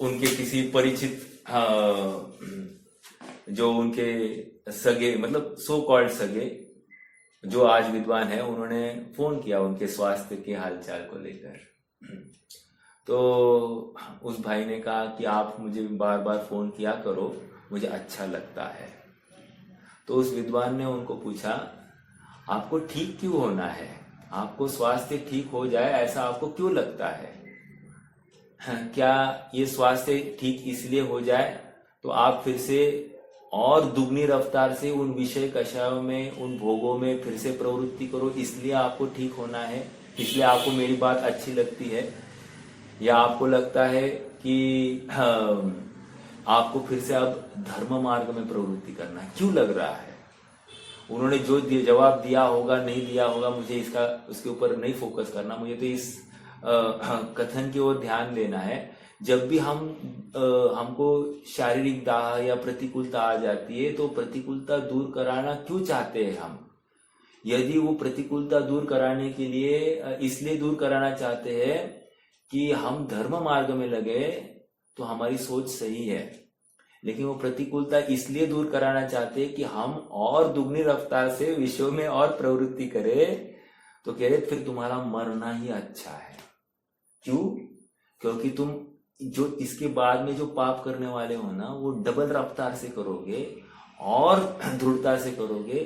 उनके किसी परिचित जो उनके सगे, मतलब सो कॉल्ड सगे, जो आज विद्वान है, उन्होंने फोन किया उनके स्वास्थ्य के हालचाल को लेकर। तो उस भाई ने कहा कि आप मुझे बार बार फोन किया करो, मुझे अच्छा लगता है। तो उस विद्वान ने उनको पूछा, आपको ठीक क्यों होना है? आपको स्वास्थ्य ठीक हो जाए ऐसा आपको क्यों लगता है? क्या ये स्वास्थ्य ठीक इसलिए हो जाए तो आप फिर से और दुगनी रफ्तार से उन विषय कषायों में, उन भोगों में फिर से प्रवृत्ति करो, इसलिए आपको ठीक होना है, इसलिए आपको मेरी बात अच्छी लगती है? या आपको लगता है कि आपको फिर से अब धर्म मार्ग में प्रवृत्ति करना है? क्यों लग रहा है? उन्होंने जो जवाब दिया होगा, नहीं दिया होगा, मुझे उसके ऊपर नहीं फोकस करना, मुझे तो इस कथन की ओर ध्यान देना है। जब भी हमको शारीरिक दाह या प्रतिकूलता आ जाती है तो प्रतिकूलता दूर कराना क्यों चाहते हैं हम? यदि वो प्रतिकूलता दूर कराने के लिए इसलिए दूर कराना चाहते हैं कि हम धर्म मार्ग में लगे तो हमारी सोच सही है, लेकिन वो प्रतिकूलता इसलिए दूर कराना चाहते हैं कि हम और दुगनी रफ्तार से विषयों में और प्रवृत्ति करें, तो कह रहे फिर तुम्हारा मरना ही अच्छा है। क्यों? क्योंकि तुम जो इसके बाद में जो पाप करने वाले हो ना, वो डबल रफ्तार से करोगे और दृढ़ता से करोगे,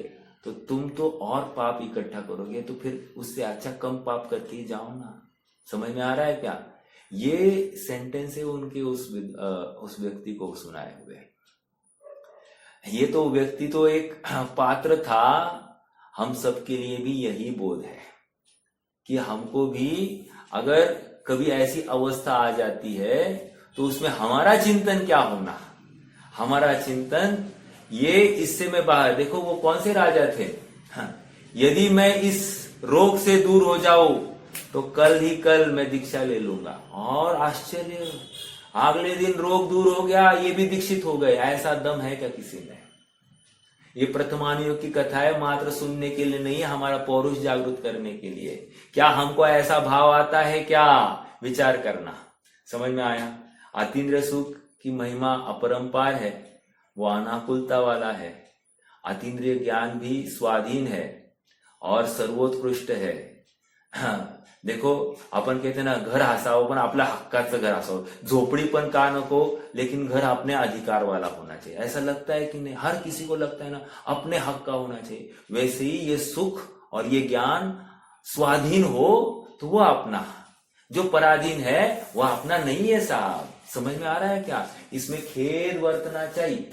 तो तुम तो और पाप इकट्ठा करोगे, तो फिर उससे अच्छा कम पाप करके ही जाओ ना। समझ में आ रहा है क्या? ये सेंटेंस है उनके उस व्यक्ति को सुनाए हुए। ये तो व्यक्ति तो एक पात्र था। हम सबके लिए भी यही बोध है कि हमको भी अगर कभी ऐसी अवस्था आ जाती है तो उसमें हमारा चिंतन क्या होना? हमारा चिंतन ये, इससे मैं बाहर, देखो वो कौन से राजा थे, यदि मैं इस रोग से दूर हो जाऊं तो कल ही कल मैं दीक्षा ले लूंगा। और आश्चर्य, अगले दिन रोग दूर हो गया, ये भी दीक्षित हो गए। ऐसा दम है क्या किसी में? ये प्रथमानुयोग की कथा है, मात्र सुनने के लिए नहीं, हमारा पौरुष जागृत करने के लिए। क्या हमको ऐसा भाव आता है क्या? विचार करना। समझ में आया? अतीन्द्रिय सुख की महिमा अपरंपार है, वो अनाकुलता वाला है। अतीन्द्रिय ज्ञान भी स्वाधीन है और सर्वोत्कृष्ट है। देखो, आपण कहते ना, घर हसावं पण आपल्या हक्काचं घर हसावं, झोपड़ी पण का नको, लेकिन घर अपने अधिकार वाला होना चाहिए। ऐसा लगता है कि नहीं? हर किसी को लगता है ना, अपने हक का होना चाहिए। वैसे ही ये सुख और ये ज्ञान स्वाधीन हो तो वो अपना, जो पराधीन है वह अपना नहीं है साहब। समझ में आ रहा है क्या? इसमें खेद बरतना चाहिए।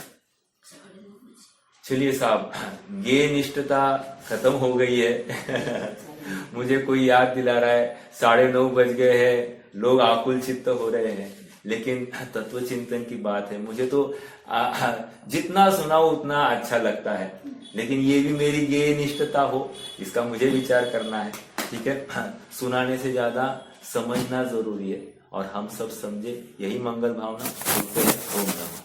चलिए साहब, गे निष्ठता खत्म हो गई है। मुझे कोई याद दिला रहा है 9:30 बज गए हैं, लोग आकुल चित्त हो रहे हैं, लेकिन तत्व चिंतन की बात है। मुझे तो जितना सुनाओ उतना अच्छा लगता है, लेकिन ये भी मेरी गे निष्ठता हो, इसका मुझे विचार करना है। ठीक है, सुनाने से ज्यादा समझना जरूरी है, और हम सब समझे, यही मंगल भावना। ओम नमः।